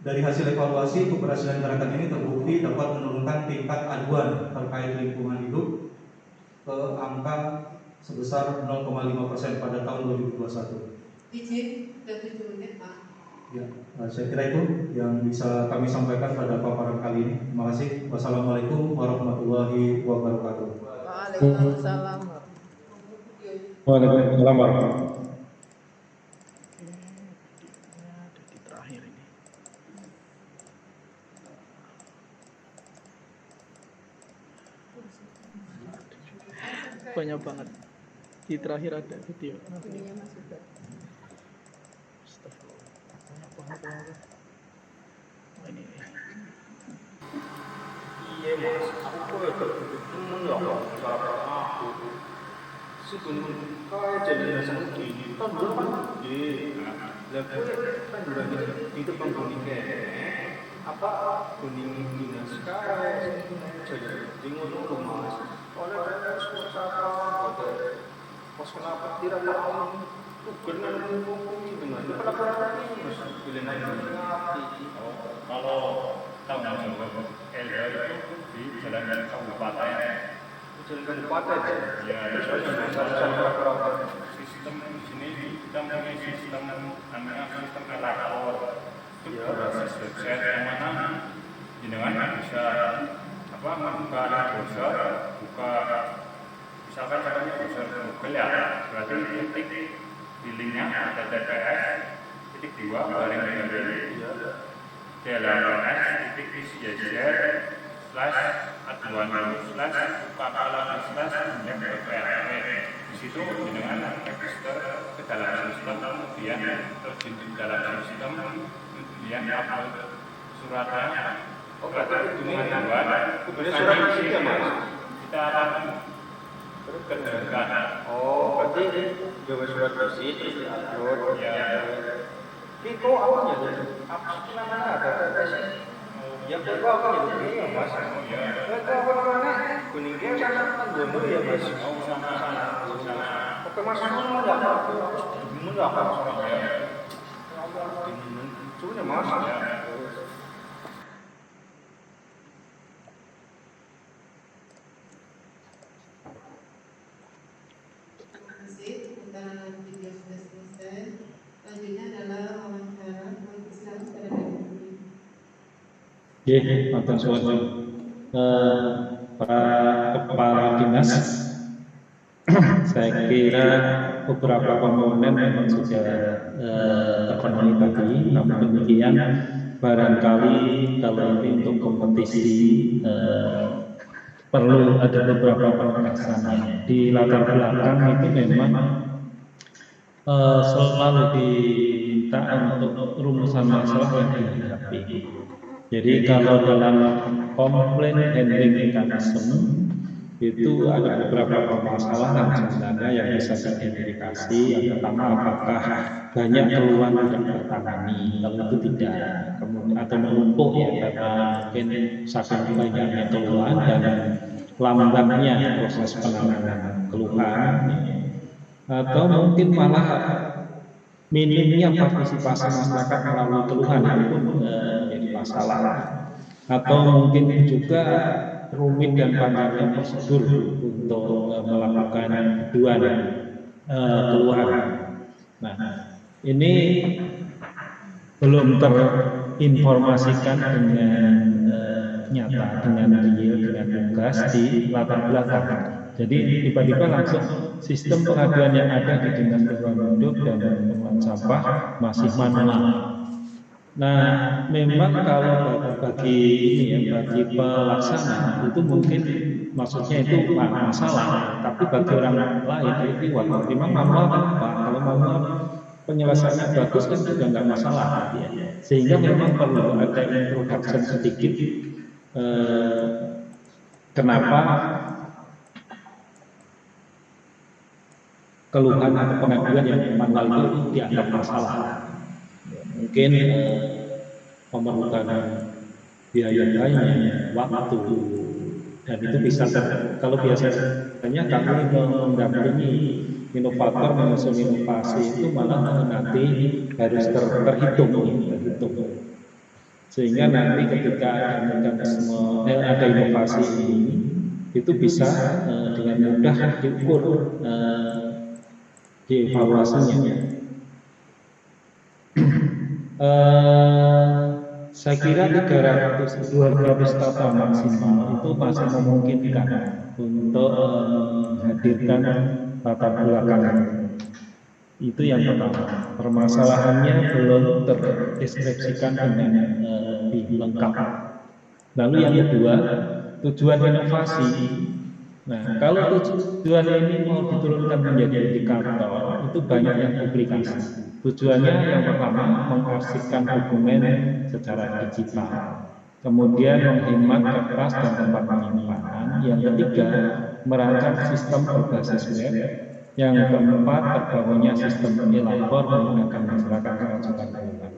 dari hasil evaluasi, keberhasilan gerakan ini terbukti dapat menurunkan tingkat aduan terkait lingkungan hidup ke angka sebesar 0,5% pada tahun 2021. Izin, sudah 7 menit Pak. Ya, saya kira itu yang bisa kami sampaikan pada paparan kali ini. Terima kasih. Wassalamualaikum warahmatullahi wabarakatuh. Waalaikumsalam. Waalaikumsalam warahmatullahi. Banyak banget. Di terakhir ada video. Iya mas, aku kok temen ya masyarakat aku. Sebenarnya kayak jadi rasanya gini, kan dulu kan gede. Lah kan dulu itu penghuni apa kuning dinas kayak jadi bingung dulu mas. Oleh suasana pos kenapa tidak tahu gubernur menghubungi dengan pelaporan ini mas pilihan ini. Kalau tanggung jawab LH itu di jalan kabupaten. Jalan kabupaten Ya, masalah sistem di sini kita mempunyai sistem namanya sistem e-lapor. Itu berbasis website yang mana jenengan bisa membuka browser, buka misalkan caranya browser Google ya, berarti ketik di linknya https://2 //aduan/buka//prt. Di situ dengan register ke dalam sistem, kemudian terjun di dalam sistem, kemudian upload suratnya. Oh, berarti dengan aduan. kemudian surat kita mas. Kita kerjakan. Oh, berarti gawe surat bersih terus diupload. Ya. Itu apa ya? Apa namanya ada sih? Ya itu apa ya mas? Ya. Itu apa namanya? Kuning dia sama dulu ya mas. Oh, sama. Oke mas, mau nggak apa? Mau nggak apa? Ya. Coba mas. Ya. Kita video sudah selesai. Selanjutnya adalah wawancara. Silakan pada Ibu. Matur suwun. Pak Kepala Dinas, saya kira beberapa komponen memang sudah terpenuhi tadi. Namun demikian, barangkali kalau ini untuk kompetisi perlu ada beberapa penegasan. Di latar belakang itu memang selalu diminta untuk rumusan masalah yang dihadapi. Jadi kalau dalam komplain handling mekanisme itu ada beberapa permasalahan sebenarnya yang bisa diidentifikasi. Yang pertama, apakah banyak keluhan tidak tertangani? Kalau itu tidak, kemudian atau menumpuk ya karena mungkin saking banyaknya keluhan dan lambatnya proses penanganan keluhan, atau mungkin malah minimnya partisipasi masyarakat melalui keluhan itu menjadi masalah. atau mungkin juga rumit dan panjangnya prosedur untuk melakukan aduan keluhan. Nah, ini belum terinformasikan dengan nyata, dengan real, dengan tugas di latar belakang. Jadi tiba-tiba langsung sistem pengaduan yang ada di Dinas Lingkungan Hidup dan Pengelolaan Sampah masih manual. Nah, memang kalau bagi ini ya, bagi pelaksana itu mungkin maksudnya itu masalah, tapi bagi orang lain itu wah, memang manual kan Pak, kalau manual penyelesaiannya bagus kan juga nggak masalah, ya. Sehingga memang perlu ada introduction sedikit kenapa keluhan atau pengaduan yang manual itu dianggap masalah. Mungkin memerlukan biaya banyak, waktu, dan itu bisa kalau biasanya kami mendampingi inovator mengusung inovasi itu malah nanti harus terhitung, sehingga nanti ketika ada mekanisme ada inovasi ini itu bisa dengan mudah diukur dievaluasinya. Saya kira 200 kata maksimal itu masih memungkinkan untuk menghadirkan latar belakang. Itu yang pertama. Permasalahannya belum terdeskripsikan dengan lebih lengkap. Lalu yang kedua, tujuan inovasi. Nah, kalau tujuan ini mau diturunkan menjadi indikator, itu banyak yang publikasi. Tujuannya yang pertama mengarsipkan dokumen secara digital, kemudian menghemat kertas dan tempat penyimpanan. Yang ketiga, merancang sistem berbasis web. Yang keempat, terbangunnya sistem e-lapor menggunakan masyarakat mengajukan keluhan.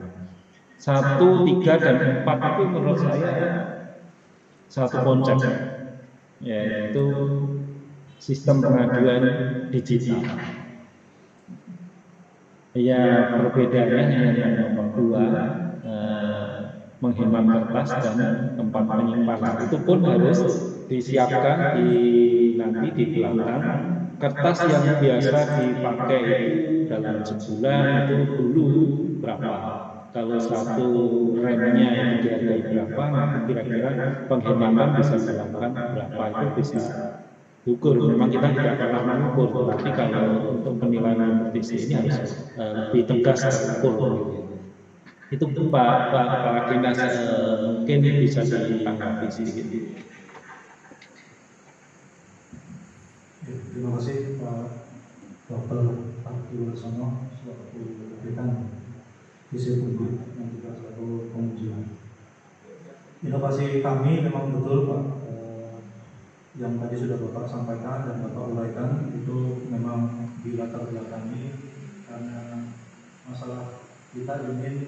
1, 3, dan 4 itu menurut saya satu konsep, yaitu sistem pengaduan digital. Ya, perbedaannya hanya yang nomor 2, menghemat kertas dan tempat penyimpanan. Itu pun harus disiapkan nanti di belakang. Kertas yang biasa dipakai dalam sebulan itu dulu berapa? Kalau satu remnya itu dihargai berapa, nanti kira-kira penghematan bisa dilakukan berapa, itu bisa ukur. Memang kita tidak pernah mengukur, tapi kalau untuk penilaian kompetisi ini harus lebih tegas terukur. Itu Pak Dinas mungkin bisa ditanggapi sedikit. Terima kasih Pak Dr. Abdul Sono selaku dekan Visip Undip dan juga selaku pengujian. Inovasi kami memang betul Pak, yang tadi sudah Bapak sampaikan dan Bapak uraikan itu memang di latar belakangi karena masalah kita ingin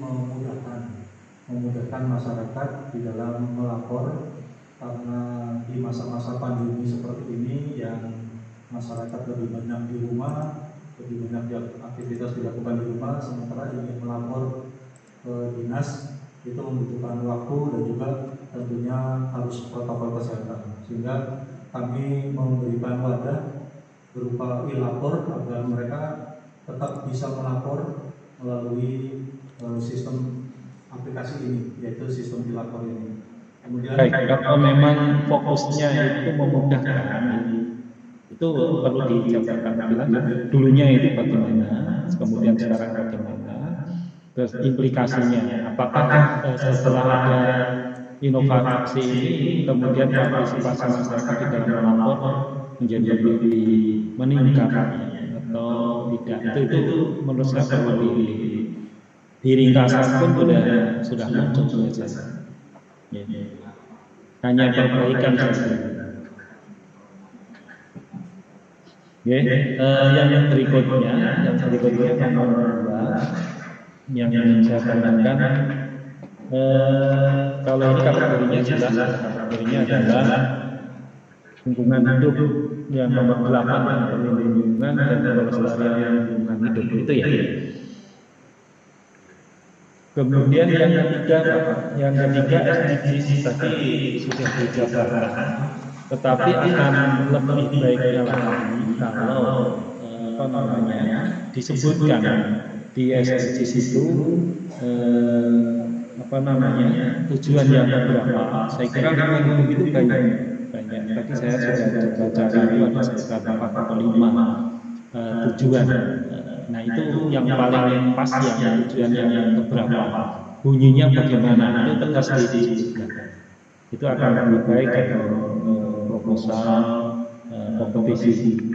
memudahkan masyarakat di dalam melapor, karena di masa-masa pandemi seperti ini yang masyarakat lebih banyak di rumah, lebih banyak aktivitas dilakukan di rumah, sementara ingin melapor ke dinas itu membutuhkan waktu dan juga tentunya harus protokol kesehatan, sehingga kami memberikan wadah berupa e-lapor agar mereka tetap bisa melapor melalui sistem aplikasi ini, yaitu sistem e-lapor ini. Kemudian kalau memang fokusnya itu memudahkan, itu perlu dijabarkan lebih lanjut. Dulunya itu bagaimana, kemudian sekarang bagaimana, terus implikasinya. Apakah setelah ada inovasi ini, kemudian partisipasi masyarakat di dalam melapor menjadi lebih meningkat atau tidak? Itu menurut saya perlu di ringkasan pun sudah muncul biasanya. Hanya perbaikan saja. Yang berikutnya nomor 2 yang saya tanyakan, kalau ini kategorinya jelas, kategorinya adalah lingkungan hidup, yang nomor 8 perlindungan dan pelestarian lingkungan hidup, itu ya. Kemudian yang ketiga, Pak, yang ketiga SDGs tadi sudah dijabarkan, tetapi akan lebih baiknya lagi kalau apa namanya disebutkan di SDGs itu apa namanya tujuan yang berapa. Saya kira lingkungan hidup itu banyak. Tadi saya sudah coba cari itu ada sekitar 4 atau 5 tujuan. Nah itu yang paling pas yang tujuan yang keberapa, bunyinya bagaimana, itu tegas disebutkan. Itu akan lebih baik kalau proposal kompetisi.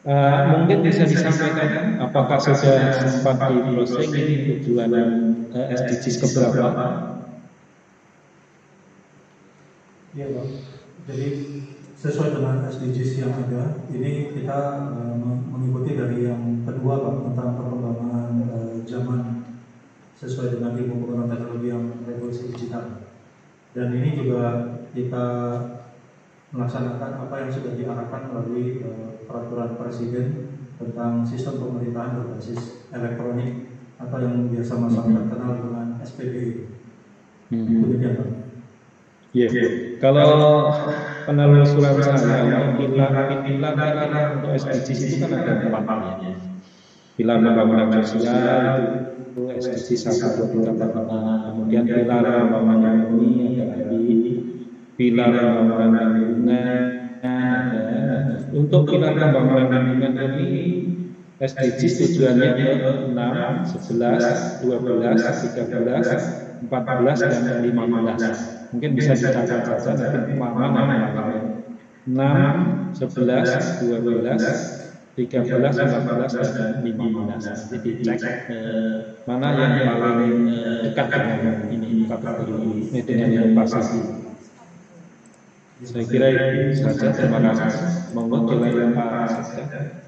Mungkin bisa disampaikan apakah sudah sempat di browsing ini tujuan SDGs keberapa? Iya Pak, jadi sesuai dengan SDGs yang ada, ini kita mengikuti dari yang kedua Pak, tentang perkembangan zaman sesuai dengan ilmu pengetahuan teknologi yang revolusi digital. Dan ini juga kita melaksanakan apa yang sudah diarahkan melalui peraturan presiden tentang sistem pemerintahan berbasis elektronik atau yang biasa masyarakat kenal dengan SPBE. Demikian Pak. Iya, kalau penelusuran saya, pilar untuk SDGs itu kan ada 4 ya. Pilar pembangunan sosial itu SDGs 1, 2, 3, 4, 5. Kemudian pilar pembangunan ekonomi ada lagi, pilar pembangunan lingkungan ada. Untuk pilar pembangunan lingkungan ini SDGs tujuannya ke 6, 11, 12, 13, 14 dan 15. Mungkin bisa dicatat saja nanti mana 6, 11, 12, 13, 14 dan 15. Nanti dicek mana yang paling dekat dengan ini kategori dengan inovasi. Saya kira itu saja. Terima kasih. Monggo silakan Pak Sekda.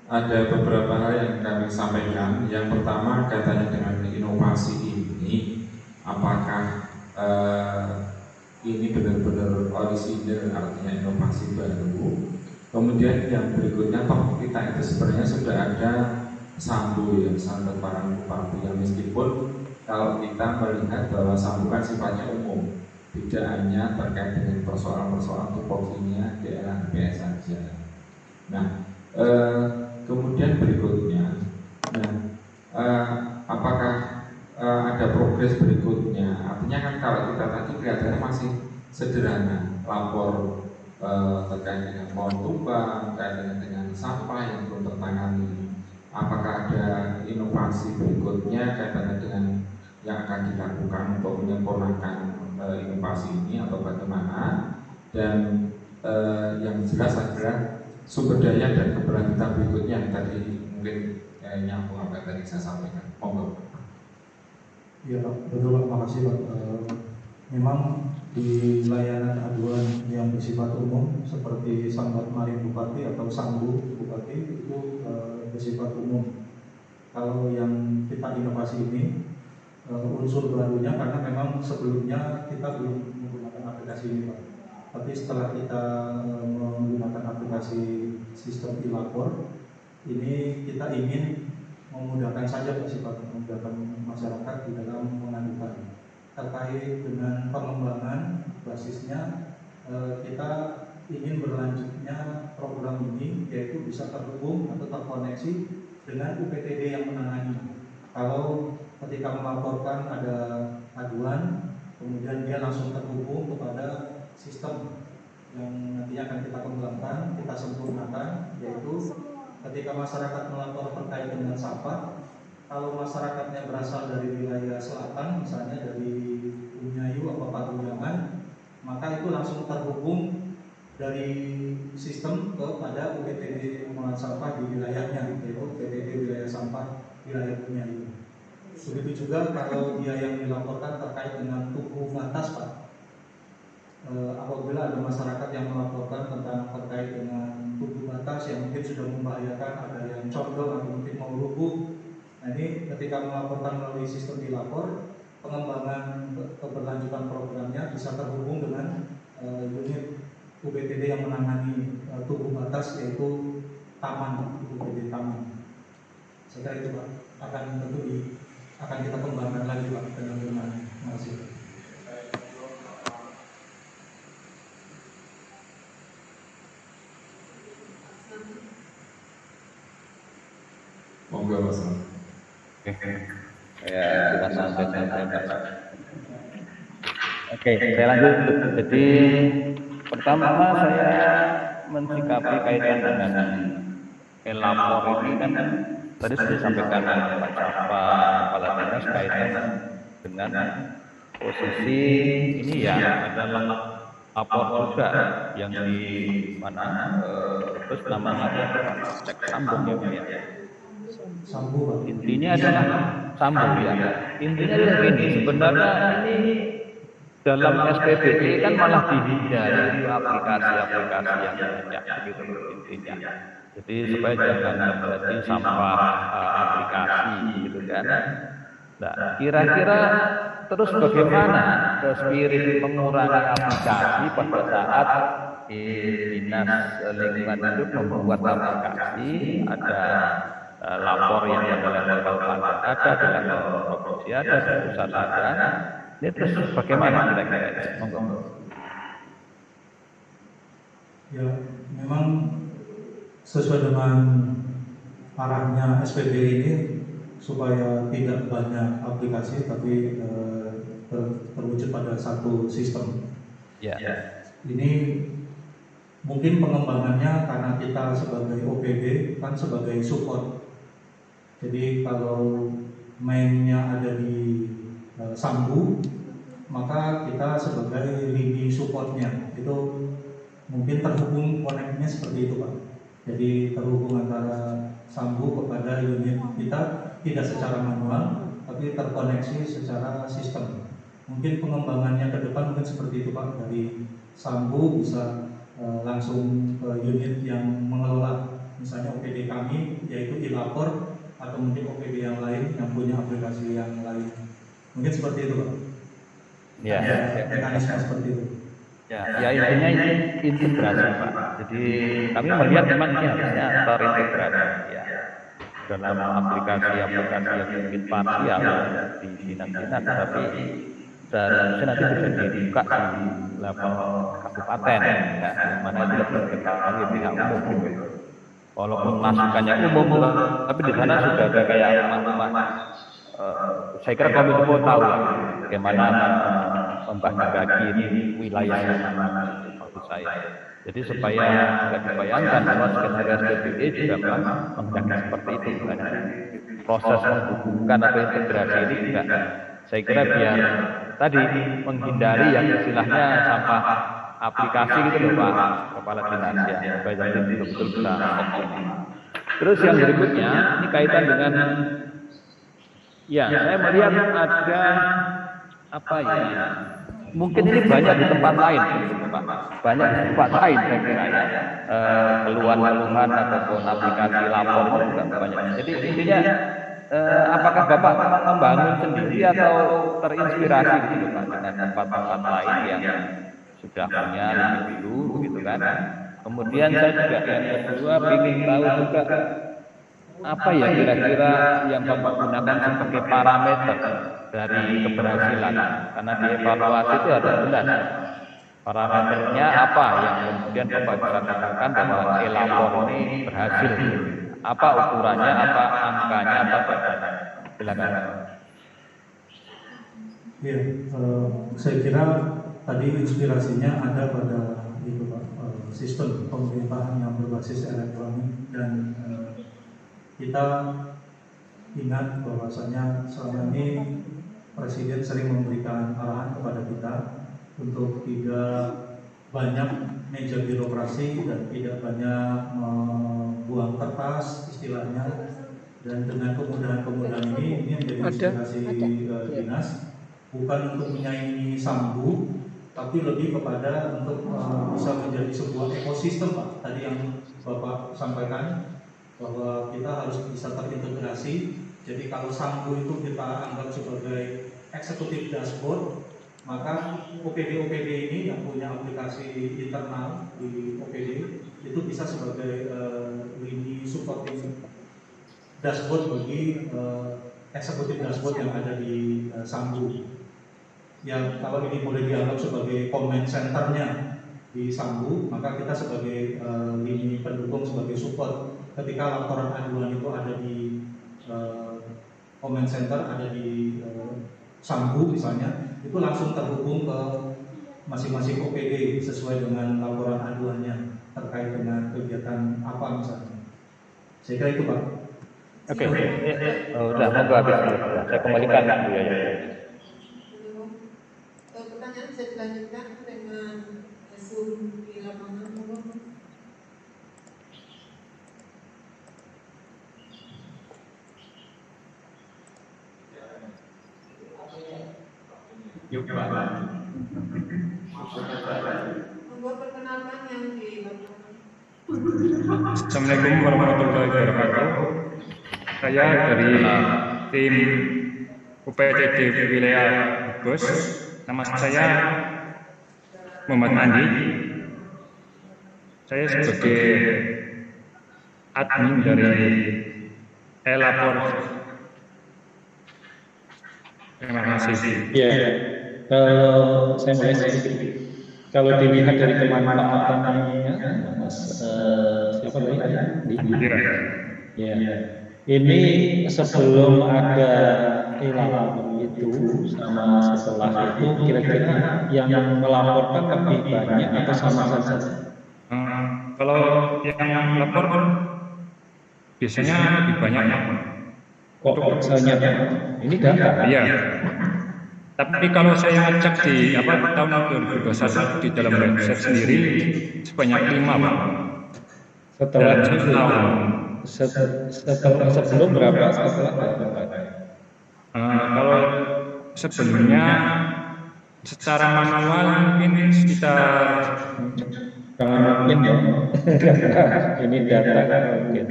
Ada beberapa hal yang kami sampaikan. Yang pertama kaitannya dengan inovasi ini, apakah ini benar-benar orisinil, artinya inovasi baru. Kemudian yang berikutnya, toh kita itu sebenarnya sudah ada sambu ya, sambu parampu yang meskipun kalau kita melihat bahwa sambu kan sifatnya umum, tidak hanya terkait dengan persoalan-persoalan tupoksinya daerah PS saja. Nah, kemudian berikutnya, apakah ada progres berikutnya? Artinya kan kalau kita tadi kelihatannya masih sederhana, lapor terkait dengan pohon tumbang, terkait dengan sampah yang belum tertangani. Apakah ada inovasi berikutnya kaitannya dengan yang akan dilakukan untuk menyempurnakan inovasi ini atau bagaimana? Dan yang jelas adalah sumber daya dan keberlanjutan berikutnya yang tadi mungkin nyambung apa yang tadi saya sampaikan. Monggo. Iya Pak, betul Pak, makasih Pak. Memang di layanan aduan yang bersifat umum seperti sambat maring bupati atau sambu bupati itu bersifat umum. Kalau yang kita inovasi ini unsur barunya karena memang sebelumnya kita belum menggunakan aplikasi ini Pak. Tapi setelah kita menggunakan aplikasi sistem e-lapor, ini kita ingin memudahkan saja bersifat memudahkan masyarakat di dalam mengadukan terkait dengan pengembangan basisnya. Kita ingin berlanjutnya program ini yaitu bisa terhubung atau terkoneksi dengan UPTD yang menangani. Kalau ketika melaporkan ada aduan, kemudian dia langsung terhubung kepada sistem yang nantinya akan kita kembangkan, kita sempurnakan, yaitu ketika masyarakat melapor terkait dengan sampah, kalau masyarakatnya berasal dari wilayah selatan, misalnya dari Unyayu atau Paguyangan, maka itu langsung terhubung dari sistem kepada UPTD pengelolaan sampah di wilayahnya, yaitu UPTD wilayah sampah wilayah Unyayu. Begitu juga kalau dia yang dilaporkan terkait dengan tubuh batas Pak. Apabila ada masyarakat yang melaporkan tentang terkait dengan tubuh batas yang mungkin sudah membahayakan, ada yang condong atau mungkin mau rubuh. Nah ini ketika melaporkan melalui sistem dilapor, pengembangan keberlanjutan programnya bisa terhubung dengan unit UPTD yang menangani tubuh batas, yaitu taman, OPD taman. Saya kira itu Pak akan akan kita kembangkan lagi Pak dengan benar. Terima kasih. Monggo Mas. Ya, kita santai-santai Pak. Oke, saya lanjut. Jadi pertama saya mensikapi kaitan dengan elapor ini kan tadi sudah disampaikan oleh Pak Capa, Kepala Dinas kaitan dengan posisi ini ya adalah lapor juga yang di mana terus namanya cek sambung ya. Sambung Pak. Intinya adalah sambung ya. Intinya adalah ini sebenarnya ini dalam SPBD kan malah dihindari aplikasi-aplikasi yang banyak begitu intinya. Jadi supaya jangan terjadi sampah aplikasi gitu kan. Nah, kira-kira terus bagaimana spirit mengurangi aplikasi pada saat Dinas Lingkungan Hidup membuat aplikasi, ada lapor yang pada level kabupaten ada, di level provinsi ada, di pusat ada. Ini terus bagaimana kira-kira? Monggo. Ya, memang sesuai dengan arahnya SPB ini supaya tidak banyak aplikasi tapi terwujud pada satu sistem. Ya. Ini mungkin pengembangannya karena kita sebagai OPD kan sebagai support. Jadi kalau mainnya ada di Sambu, maka kita sebagai lini supportnya itu mungkin terhubung koneknya seperti itu Pak. Jadi terhubung antara Sambu kepada unit kita tidak secara manual, tapi terkoneksi secara sistem. Mungkin pengembangannya ke depan mungkin seperti itu Pak, dari Sambu bisa langsung ke unit yang mengelola misalnya OPD kami, yaitu dilapor, atau mungkin OPD yang lain yang punya aplikasi yang lain. Mungkin seperti itu Pak. Ya, mekanisme seperti itu. Ya intinya ini integrasi Pak. Jadi kami melihat memang ini harusnya terintegrasi ya dalam aplikasi-aplikasi yang mungkin parsial di dinas-dinas, tapi seharusnya nanti bisa dibuka di level kabupaten ya, mana itu lebih diketahui pihak umum gitu. Walaupun masukannya umum, tapi di sana sudah ada kayak rumah-rumah. Saya kira Kominfo tahu bagaimana membagi ini wilayah maksud saya. Jadi supaya tidak dibayangkan bahwa skenario SPBD juga memang menghendaki seperti itu kan. Proses menghubungkan atau integrasi ini juga saya kira biar tadi menghindari yang istilahnya sampah aplikasi gitu loh Pak Kepala Dinas ya, supaya jadi betul-betul bisa optimal. Terus yang berikutnya ini kaitan dengan ya, saya melihat ada apa ya? Mungkin ini banyak di tempat lain, Pak. Banyak di tempat lain saya kira ya. Keluhan-keluhan ataupun aplikasi lapor itu juga banyak. Jadi intinya apakah Bapak membangun sendiri atau terinspirasi gitu Pak dengan tempat-tempat lain yang sudah punya lebih dulu begitu kan? Kemudian saya juga yang kedua ingin tahu juga apa ya kira-kira yang Bapak gunakan sebagai parameter dari keberhasilan, karena di evaluasi itu ada jelas parameternya apa yang kemudian Bapak bisa katakan bahwa elapor ini berhasil, apa ukurannya, apa angkanya, apa datanya. Silakan. Ya, saya kira tadi inspirasinya ada pada itu Pak, sistem pemerintahan yang berbasis elektronik, dan kita ingat bahwasanya selama ini Presiden sering memberikan arahan kepada kita untuk tidak banyak meja birokrasi dan tidak banyak membuang kertas istilahnya, dan dengan kemudahan-kemudahan ini menjadi inspirasi dinas, bukan untuk menyaingi Sambu, tapi lebih kepada untuk bisa menjadi sebuah ekosistem Pak. Tadi yang Bapak sampaikan bahwa kita harus bisa terintegrasi. Jadi kalau Sambu itu kita anggap sebagai eksekutif dashboard, maka OPD-OPD ini yang punya aplikasi internal di OPD itu bisa sebagai lini supporting dashboard bagi eksekutif dashboard yang ada di Sambu. Yang kalau ini boleh dianggap sebagai comment centernya di Sambu, maka kita sebagai lini pendukung, sebagai support ketika laporan aduan itu ada di comment center, ada di Sambu misalnya, itu langsung terhubung ke masing-masing OPD sesuai dengan laporan aduannya terkait dengan kegiatan apa misalnya. Saya kira itu Pak. Oke, udah mau habis. Saya kembalikan Bu Yaya. Pertanyaan bisa dilanjutkan dengan Zoom di lapangan. Yuk Pak. Membuat perkenalan yang di lapangan. Assalamualaikum warahmatullahi wabarakatuh. Saya dari tim UPTD wilayah Brebes. Nama saya Muhammad Andi. Saya sebagai admin dari e-lapor. Terima kasih. Ya, kalau saya mulai sedikit. Kalau dilihat dari kemanfaatannya, siapa tadi? Ya, ini sebelum ada e-lapor itu sama setelah itu kira-kira yang melaporkan lebih banyak atau sama saja? Kalau yang lapor biasanya lebih banyak. Kok misalnya ini data? Iya. Tapi kalau saya cek di tahun 2021 di dalam website sendiri sebanyak 5 Pak. Setelah sebelum berapa? Setelah berapa? Kalau sebelumnya secara manual mungkin sekitar mungkin ya. Ini data mungkin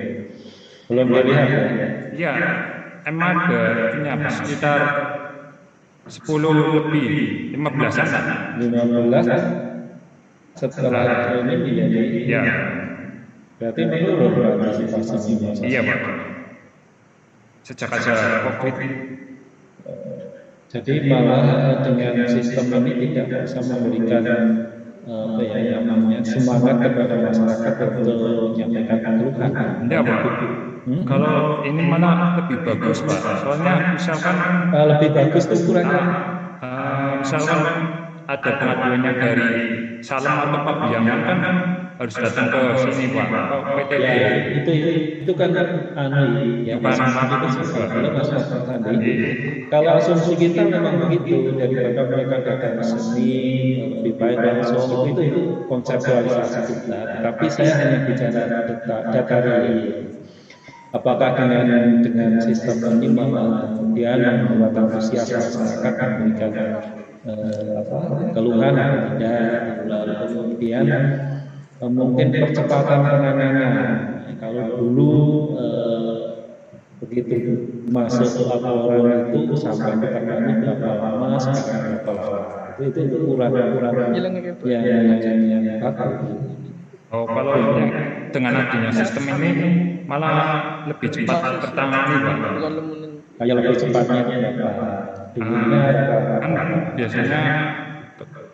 belum dilihat ya. Iya, emang ada sekitar 10 lebih 15-an. 15 setelah ini menjadi ya. Berarti menurun partisipasinya. Iya Pak. Sejak ada COVID. Jadi malah dengan sistem ini tidak bisa memberikan semangat kepada masyarakat untuk menyampaikan keluhan. Tidak Pak. Kalau ini malah lebih bagus Pak. Soalnya misalkan lebih bagus itu ukurannya. Misalkan ada pengaduannya dari Salam atau Pabiangan kan harus datang ke sini Pak, ke PTD. Ya, itu kan ya kalau asumsi kita memang begitu, daripada mereka datang ke sini lebih baik langsung itu konseptualisasi kita. Tapi saya hanya bicara data real. Apakah dengan sistem ini kemudian membuat antusias masyarakat memberikan keluhan atau tidak, lalu kemudian mungkin percepatan penanganan. Kalau dulu begitu masuk laporan itu sampai ketangani berapa lama, sekarang berapa lama, itu ukuran yang bakal. Oh, kalau dengan adanya sistem ini malah lebih cepat tertangani Pak. Kayak lebih cepatnya berapa? Kan biasanya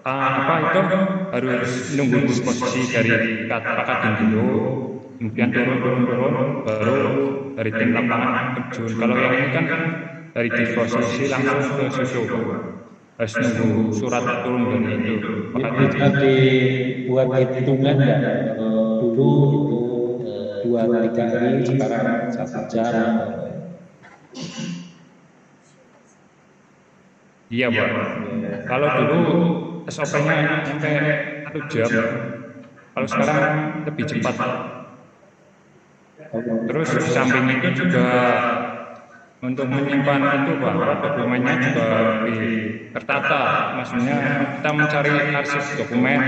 itu harus nunggu disposisi dari Pak Kadin dulu, kemudian turun baru dari tim lapangan terjun. Kalau yang ini kan dari disposisi langsung ke susu, harus nunggu surat turun dari itu. Dibuat hitungan nggak? Dulu itu 2-3 hari, sekarang 1 jam. Iya Pak. Kalau dulu SOP-nya sampai 1 jam. Kalau sekarang lebih cepat. Terus di samping itu juga untuk menyimpan itu Pak, dokumennya juga lebih tertata. Maksudnya kita mencari arsip dokumen,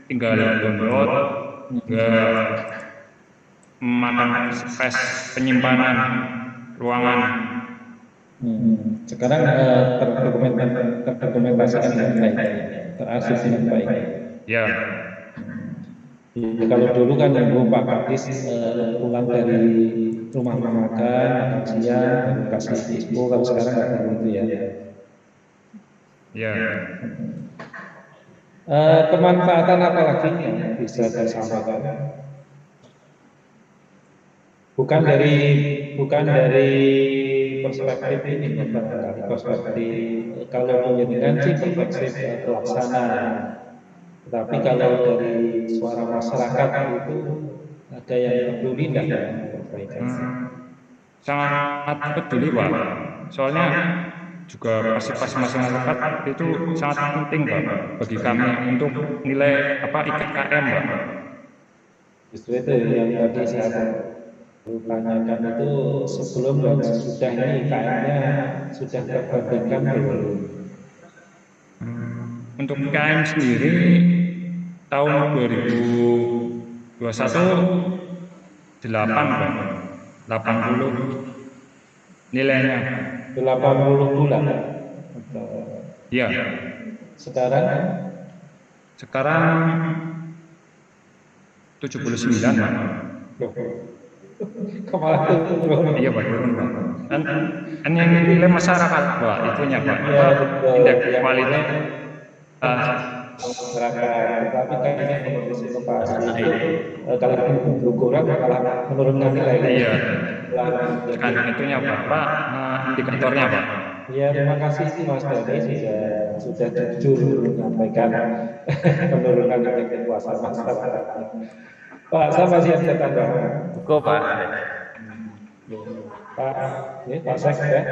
tinggal download, nggak memakan space penyimpanan ruangan. Sekarang terdokumentasikan dengan baik, terarsip dengan baik. Ya. Ya, kalau dulu kan nunggu Pak Kadis pulang dari rumah makan siang, kasih dispo. Kalau sekarang nggak perlu itu ya. Ya. Kemanfaatan apa lagi yang bisa disampaikan? Bukan dari perspektif ini, barangkali perspektif kalau penjaringan sih perspektif pelaksana. Tapi kalau dari suara masyarakat itu ada yang peduli tidak? Sangat peduli Pak. Soalnya juga partisipasi masyarakat itu sangat penting Pak bagi kami untuk nilai IKKM Pak. Justru itu yang tadi saya tanyakan itu sebelum dan sesudah ini IKM-nya sudah terbandingkan belum? Untuk IKM sendiri tahun 2021 8 Pak. 80 nilainya 80 bulan. Iya. Sekarang 79 Pak. Kemarin Iya Pak, turun Pak. Kan yang nilai masyarakat Pak, itunya Pak. Indeks kualitas masyarakat, tapi kayaknya kondisi inovasi itu kalau kurang malah menurunkan nilai. Iya. Sekarang itunya Pak, indikatornya Pak. Ya, terima kasih Mas Dhani sudah jujur menyampaikan penurunan indeks kepuasan masyarakat. Pak, saya masih ada tambahan. Cukup Pak. Pak Sek ya.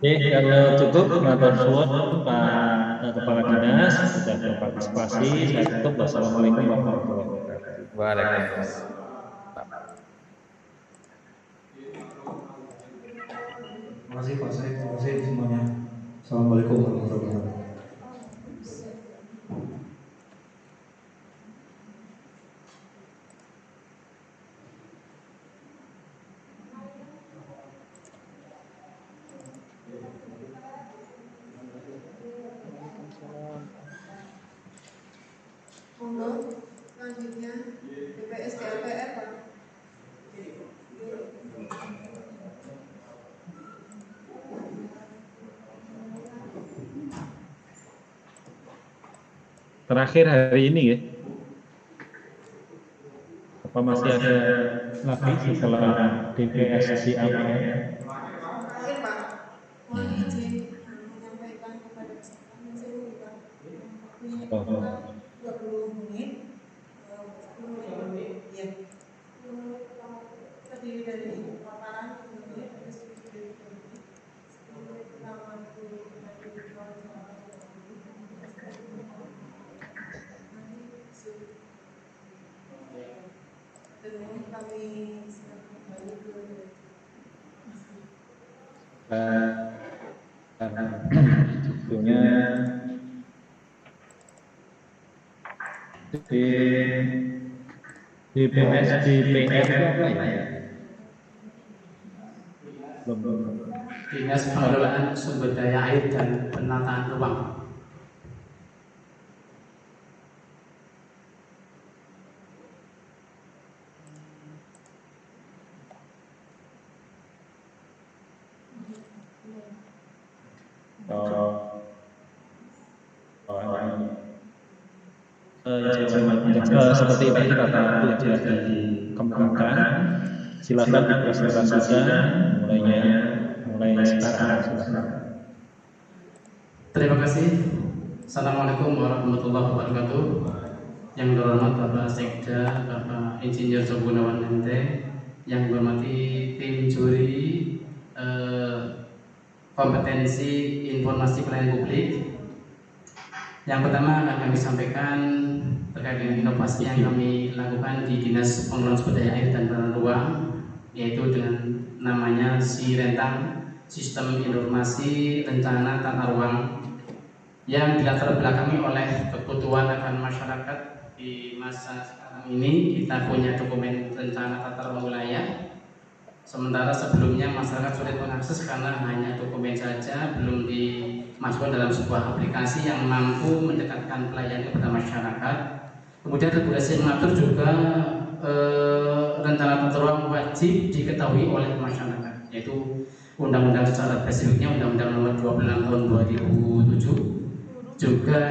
Kalau cukup, matur suwun Pak Kepala Dinas sudah berpartisipasi. Saya tutup. Wassalamualaikum warahmatullahi wabarakatuh. Waalaikumsalam. Terima kasih Pak Sek, terima kasih semuanya. Assalamualaikum warahmatullahi wabarakatuh. Monggo, selanjutnya DPS DPR Pak. Terakhir hari ini ya. Apa masih ada lagi setelah DPS DPR? Terakhir Pak, mohon izin menyampaikan kepada peserta saya buka waktunya 20 menit. 10 menit. Ya. Terdiri dari paparan, kemudian ada sedikit pertama kami kembali ke sebetulnya DPS DPR itu apa ya? Dinas Pengelolaan Sumber Daya Air dan Penataan Ruang. Seperti tadi kata Bu yang sudah dikemukakan, silakan dipresentasikan mulai sekarang. Terima kasih. Assalamualaikum warahmatullahi wabarakatuh. Yang terhormat Bapak Sekda, Bapak Insinyur Gunawan Ente, yang hormati tim juri kompetensi informasi pelayanan publik. Yang pertama akan kami sampaikan terkait dengan inovasi yang kami lakukan di Dinas Pengelolaan Sumber Daya Air dan Penataan Ruang, yaitu dengan namanya Sirentang, Sistem Informasi Rencana Tata Ruang, yang dilatar belakangi oleh kebutuhan akan masyarakat di masa sekarang ini. Kita punya dokumen rencana tata ruang wilayah Sementara sebelumnya masyarakat sulit mengakses karena hanya dokumen saja, belum dimasukkan dalam sebuah aplikasi yang mampu mendekatkan pelayanan kepada masyarakat. Kemudian regulasi yang mengatur juga rencana tata ruang wajib diketahui oleh masyarakat, yaitu undang-undang secara spesifiknya Undang-Undang Nomor 26 Tahun 2007. Juga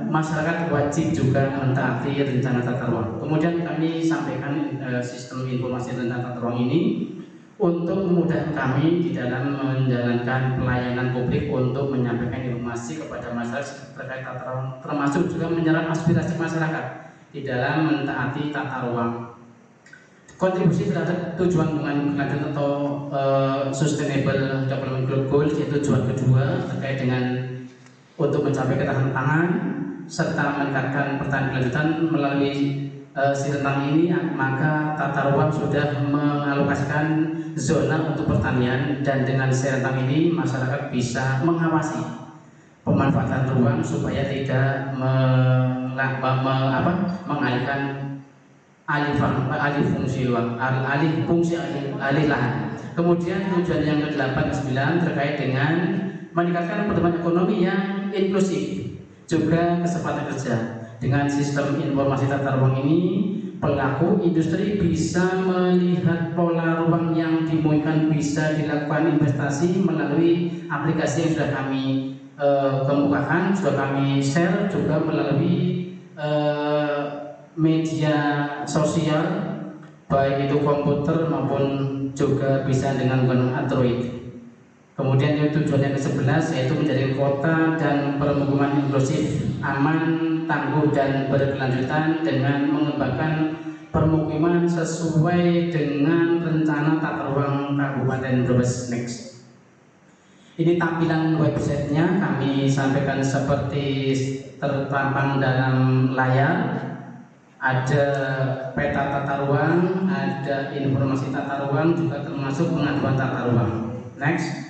masyarakat wajib juga mentaati rencana tata ruang. Kemudian kami sampaikan sistem informasi rencana tata ruang ini untuk memudahkan kami di dalam menjalankan pelayanan publik untuk menyampaikan informasi kepada masyarakat terkait tata ruang, termasuk juga menyerap aspirasi masyarakat di dalam mentaati tata ruang. Kontribusi terhadap tujuan pembangunan berkelanjutan atau Sustainable Development Goals, yaitu tujuan kedua terkait dengan untuk mencapai ketahanan pangan serta meningkatkan pertahanan berkelanjutan melalui si rentang ini, maka tata ruang sudah mengalokasikan zona untuk pertanian, dan dengan si rentang ini masyarakat bisa mengawasi pemanfaatan ruang supaya tidak mengalihkan alih fungsi lahan. Kemudian tujuan yang ke-8 dan 9 terkait dengan meningkatkan pertumbuhan ekonomi yang inklusif, juga kesempatan kerja. Dengan sistem informasi tata ruang ini, pelaku industri bisa melihat pola ruang yang dimungkinkan bisa dilakukan investasi melalui aplikasi yang sudah kami kemukakan, sudah kami share juga melalui media sosial, baik itu komputer maupun juga bisa dengan menggunakan Android. Kemudian yang tujuan yang ke-11 yaitu menjadi kota dan permukiman inklusif, aman, tangguh dan berkelanjutan dengan mengembangkan permukiman sesuai dengan rencana tata ruang Kabupaten Brebes. Next. Ini tampilan websitenya kami sampaikan seperti terpampang dalam layar. Ada peta tata ruang, ada informasi tata ruang, juga termasuk pengaduan tata ruang. Next.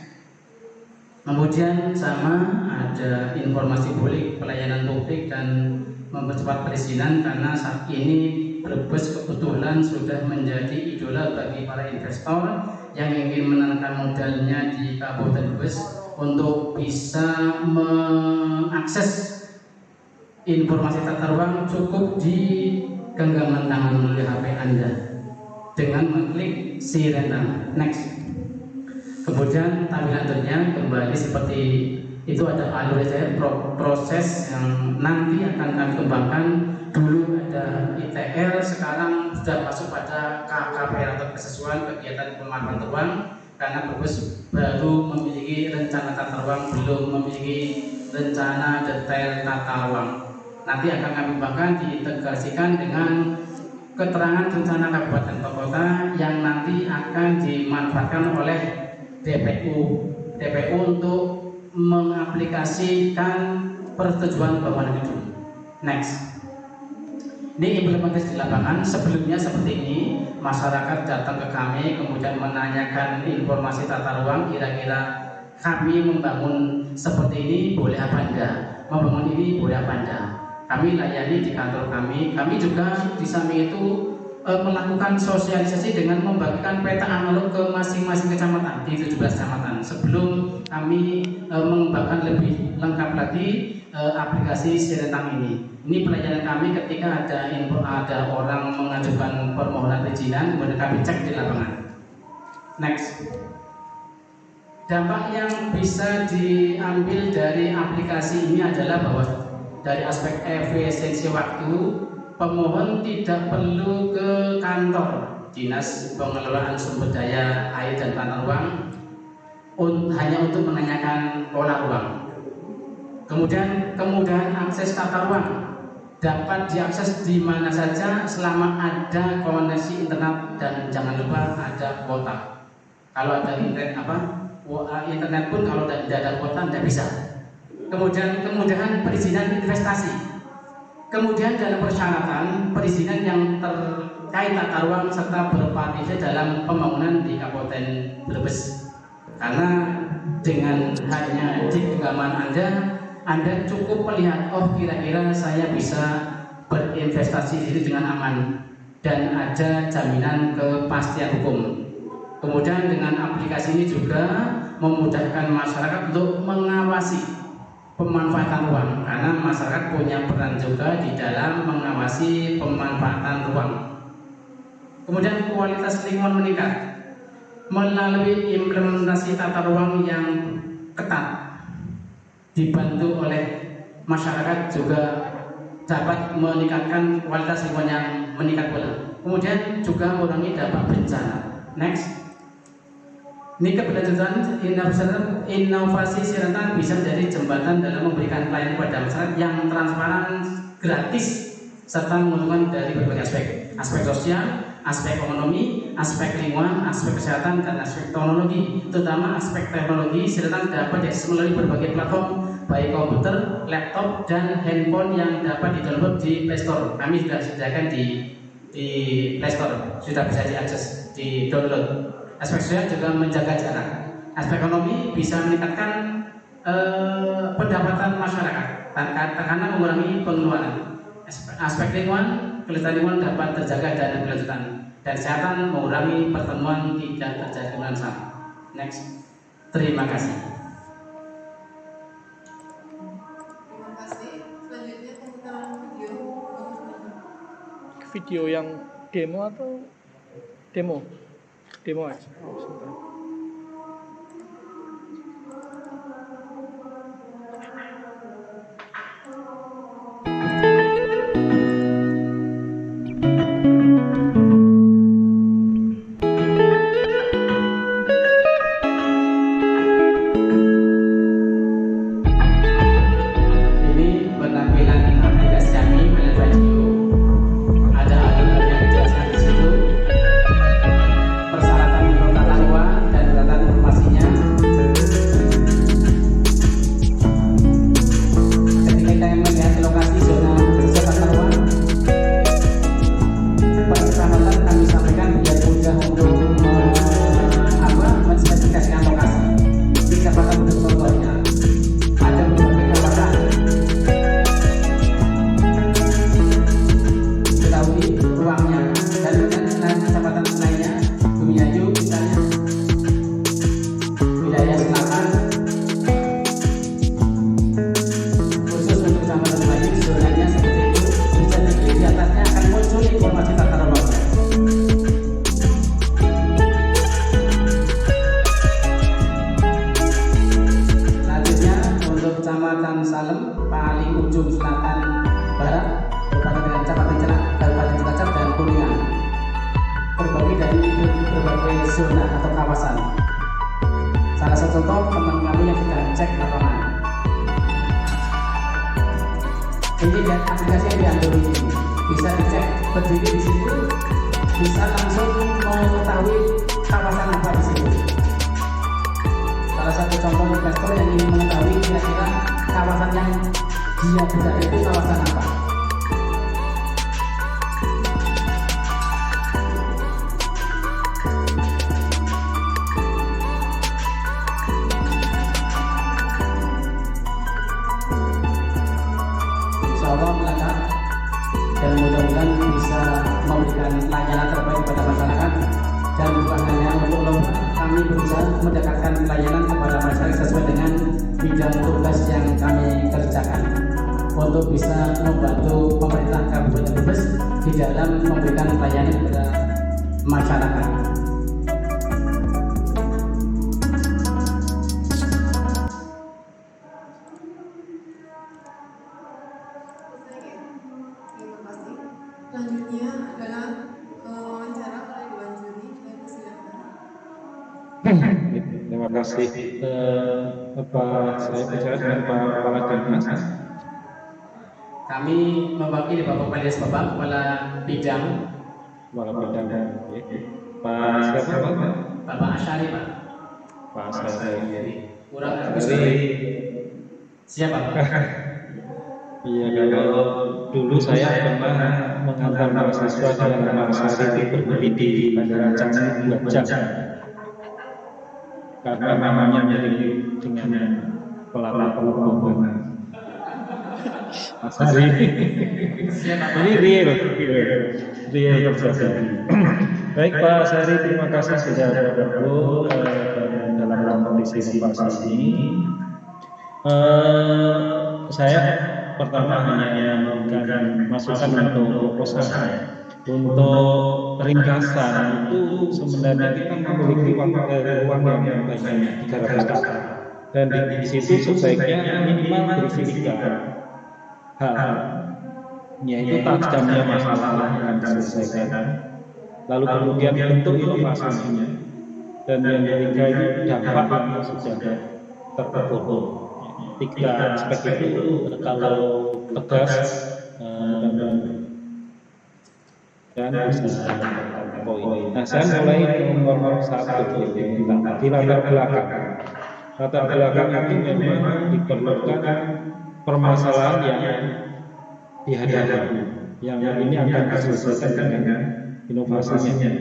Kemudian sama ada informasi publik, pelayanan publik dan mempercepat perizinan, karena saat ini Brebes kebetulan sudah menjadi idola bagi para investor yang ingin menanamkan modalnya di Kabupaten Brebes untuk bisa mengakses informasi tata ruang cukup di genggaman tangan melalui HP Anda dengan mengklik si rentang. Next. Kemudian tampilan tentunya kembali seperti itu, ada alur saja proses yang nanti akan kami kembangkan. Dulu ada ITR, sekarang sudah masuk pada KKPR atau kesesuaian kegiatan pemanfaatan ruang, karena Brebes baru memiliki rencana tata ruang, belum memiliki rencana detail tata ruang. Nanti akan kami kembangkan, diintegrasikan dengan keterangan rencana kabupaten atau kota yang nanti akan dimanfaatkan oleh DPU untuk mengaplikasikan persetujuan bangunan gedung. Next. Ini implementasi di lapangan. Sebelumnya seperti ini, masyarakat datang ke kami kemudian menanyakan informasi tata ruang, kira-kira kami membangun seperti ini boleh apa enggak, membangun ini boleh apa enggak. Kami layani di kantor kami. Kami juga di samping itu melakukan sosialisasi dengan membagikan peta analog ke masing-masing kecamatan di 17 kecamatan sebelum kami mengembangkan lebih lengkap lagi aplikasi Sirentang ini. Ini pelayanan kami ketika ada orang mengajukan permohonan perizinan, kemudian kami cek di lapangan. Next. Dampak yang bisa diambil dari aplikasi ini adalah bahwa dari aspek efisiensi waktu, pemohon tidak perlu ke kantor Dinas Pengelolaan Sumber Daya Air dan Tata Ruang hanya untuk menanyakan pola ruang. Kemudian kemudahan akses tata ruang dapat diakses di mana saja selama ada koneksi internet, dan jangan lupa ada kuota. Kalau ada internet internet pun kalau tidak ada kuota tidak bisa. Kemudian kemudahan perizinan investasi. Kemudian dalam persyaratan perizinan yang terkait tata ruang serta berpartisipasi dalam pembangunan di Kabupaten Brebes. Karena dengan hanya di genggaman Anda cukup melihat, oh kira-kira saya bisa berinvestasi di sini dengan aman dan ada jaminan kepastian hukum. Kemudian dengan aplikasi ini juga memudahkan masyarakat untuk mengawasi pemanfaatan ruang, karena masyarakat punya peran juga di dalam mengawasi pemanfaatan ruang. Kemudian kualitas lingkungan meningkat melalui implementasi tata ruang yang ketat, dibantu oleh masyarakat juga dapat meningkatkan kualitas lingkungan yang meningkat pula. Kemudian juga mengurangi dampak bencana. Next. Ini keberlanjutan inovasi Sirantan bisa menjadi jembatan dalam memberikan pelayanan kepada masyarakat yang transparan, gratis, serta menguntungkan dari berbagai aspek sosial, aspek ekonomi, aspek lingkungan, aspek kesehatan, dan aspek teknologi. Terutama aspek teknologi Sirantan dapat diakses melalui berbagai platform, baik komputer, laptop, dan handphone yang dapat di-download di Play Store. Kami sudah sediakan di Play Store, sudah bisa diakses, di-download. Aspek sosial juga menjaga jarak. Aspek ekonomi bisa meningkatkan pendapatan masyarakat karena mengurangi pengeluaran. Aspek lingkungan, kelestarian lingkungan dapat terjaga dan berkelanjutan. Dan kesehatan mengurangi pertemuan tidak terjadi kemudian sama. Next. Terima kasih. Terima kasih. Selanjutnya pemutaran video. Video yang demo atau demo? Demo aja. Oh, sebentar. Untuk bisa membantu pemerintah Kabupaten Brebes di dalam memberikan pelayanan kepada masyarakat. Terima kasih. Selanjutnya adalah wawancara oleh Dewan Juri. Terima kasih. Saya bicara dengan Pak Kepala Dinas. Kami mewakili Bapak Kepala Bapak Kepala Bidang. Kepala Bidang. Pak siapa Pak? Bapak Asyari Pak. Pak Asyari. Kurang dari siapa Pak? Iya, kalau dulu saya pernah mengantar mahasiswa dengan Mas Asyari berhenti di Bandara Canggih 2 jam. Karena namanya mirip dengan pelapor. Mas Ari, ini real terjadi. Baik Pak Sari, terima kasih sudah bergabung dalam kompetisi inovasi ini. Saya pertama hanya memberikan masukan untuk proposal. Untuk ringkasan itu sebenarnya kita memiliki ruang yang banyak 300 kata, dan di situ sebaiknya minimal berisi 3 hal, yaitu tajamnya masalah yang diselesaikan, lalu kemudian bentuk inovasinya, dan yang ketiga itu dampak yang sudah terukur. 3 aspek itu kalau tegas dan bisa poin. Nah, saya mulai nomor 1 di latar belakang. Latar belakang itu memang diperlukan permasalahan yang dihadapi, yang ini akan diselesaikan dengan inovasinya.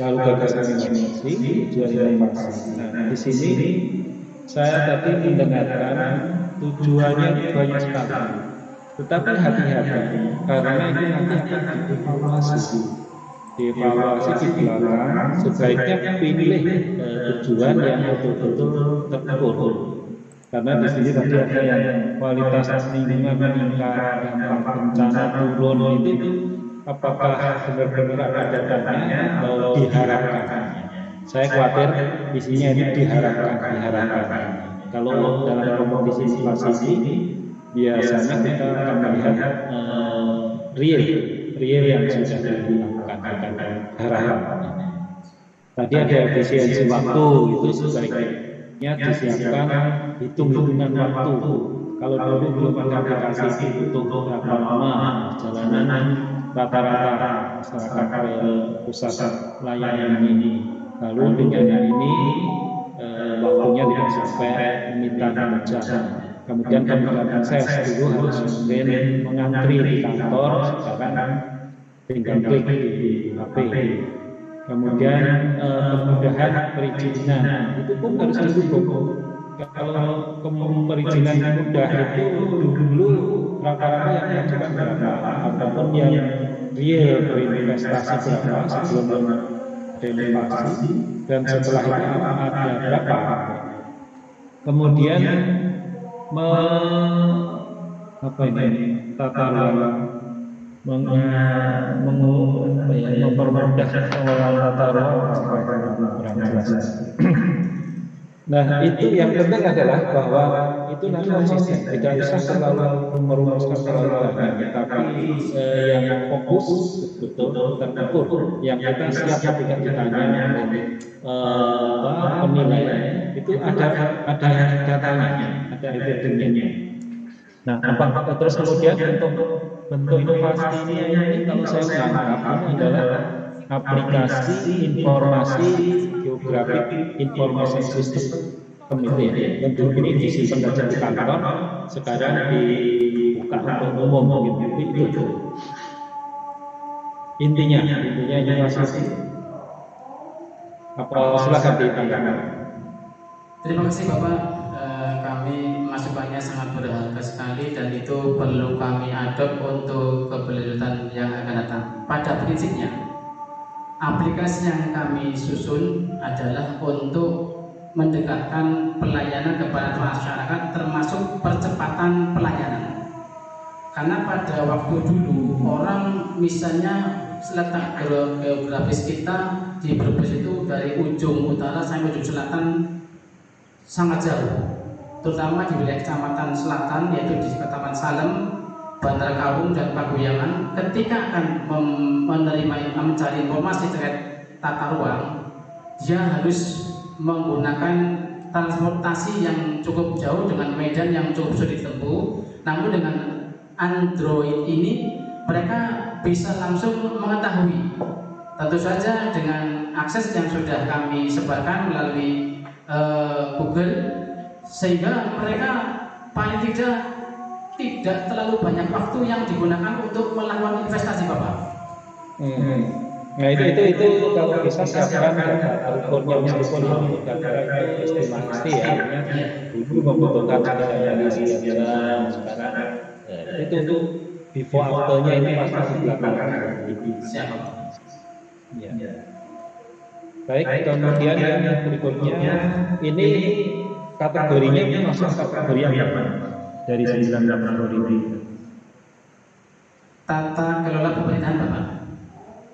Lalu gagasan inovasi, tujuan inovasi. Nah, di sini saya tadi mendengarkan tujuannya banyak sekali. Tetapi hati-hati, karena itu nanti akan dievaluasi. Dievaluasi di belakang, sebaiknya pilih tujuan yang betul-betul terukur. Karena di sini tadi ada yang kualitas lingkungan meningkat, dampak bencana turun, itu apakah benar-benar ada datanya atau diharapkan? Saya khawatir isinya ini diharapkan. Kalau dalam kompetisi inovasi ini biasanya kita akan melihat real yang sudah dilakukan, harapan. Tadi ada efisiensi waktu, itu sebaiknya disiapkan hitung-hitungan waktu. Kalau dulu belum ada aplikasi itu butuh berapa lama perjalanan rata-rata masyarakat ke pusat layanan ini. Lalu dengan ini waktunya tidak sampai limitan jam. Kemudian kemudahan akses, dulu harus mungkin mengantri di kantor, sekarang tinggal klik di HP. Kemudian kemudahan perizinan, itu pun harus didukung. Kalau perizinan mudah itu dulu rata-rata yang mengajukan berapa, ataupun yang real berinvestasi berapa sebelum inovasi, dan setelah itu ada berapa. Kemudian tata ruang, mempermudah pengelolaan tata ruang supaya kurang jelas. Nah, itu yang penting adalah bahwa itu nanti konsisten, tidak usah terlalu merumuskan terlalu banyak, tapi yang fokus betul terukur, yang kita siap ketika ditanya penilaian itu ada datanya, ada evidensinya. Nah, terus kemudian bentuk inovasi ini kalau saya menangkap ini adalah aplikasi informasi geografik information system itu ya, yang dulu ini disimpan saja di kantor, sekarang dibuka untuk umum gitu. Intinya inovasi. Apa silakan ditanggapi. Terima kasih Bapak. Kami masukannya sangat berharga sekali dan itu perlu kami adopt untuk keberlanjutan yang akan datang. Pada prinsipnya, aplikasi yang kami susun adalah untuk mendekatkan pelayanan kepada masyarakat, termasuk percepatan pelayanan. Karena pada waktu dulu orang misalnya letak geografis kita di Brebes itu dari ujung utara sampai ujung selatan sangat jauh, terutama di wilayah Kecamatan Selatan, yaitu di Kecamatan Salem, Bandar Kaung dan Paguyangan. Ketika akan mencari informasi terkait tata ruang, dia harus menggunakan transportasi yang cukup jauh dengan medan yang cukup sulit ditempuh. Namun dengan Android ini mereka bisa langsung mengetahui. Tentu saja dengan akses yang sudah kami sebarkan melalui Google, sehingga mereka paling tidak terlalu banyak waktu yang digunakan untuk melakukan investasi, Bapak. Nah itu kalau bisa siapkan ukurnya meskipun data itu estimasi ya, dulu membutuhkan analisis jam, sekarang itu before afternya ini pasti di belakang. Siap. Ya. Baik, kemudian yang berikutnya ini kategorinya masuk kategori yang apa? Dari 9 kategori ini. Tata kelola pemerintahan Bapak.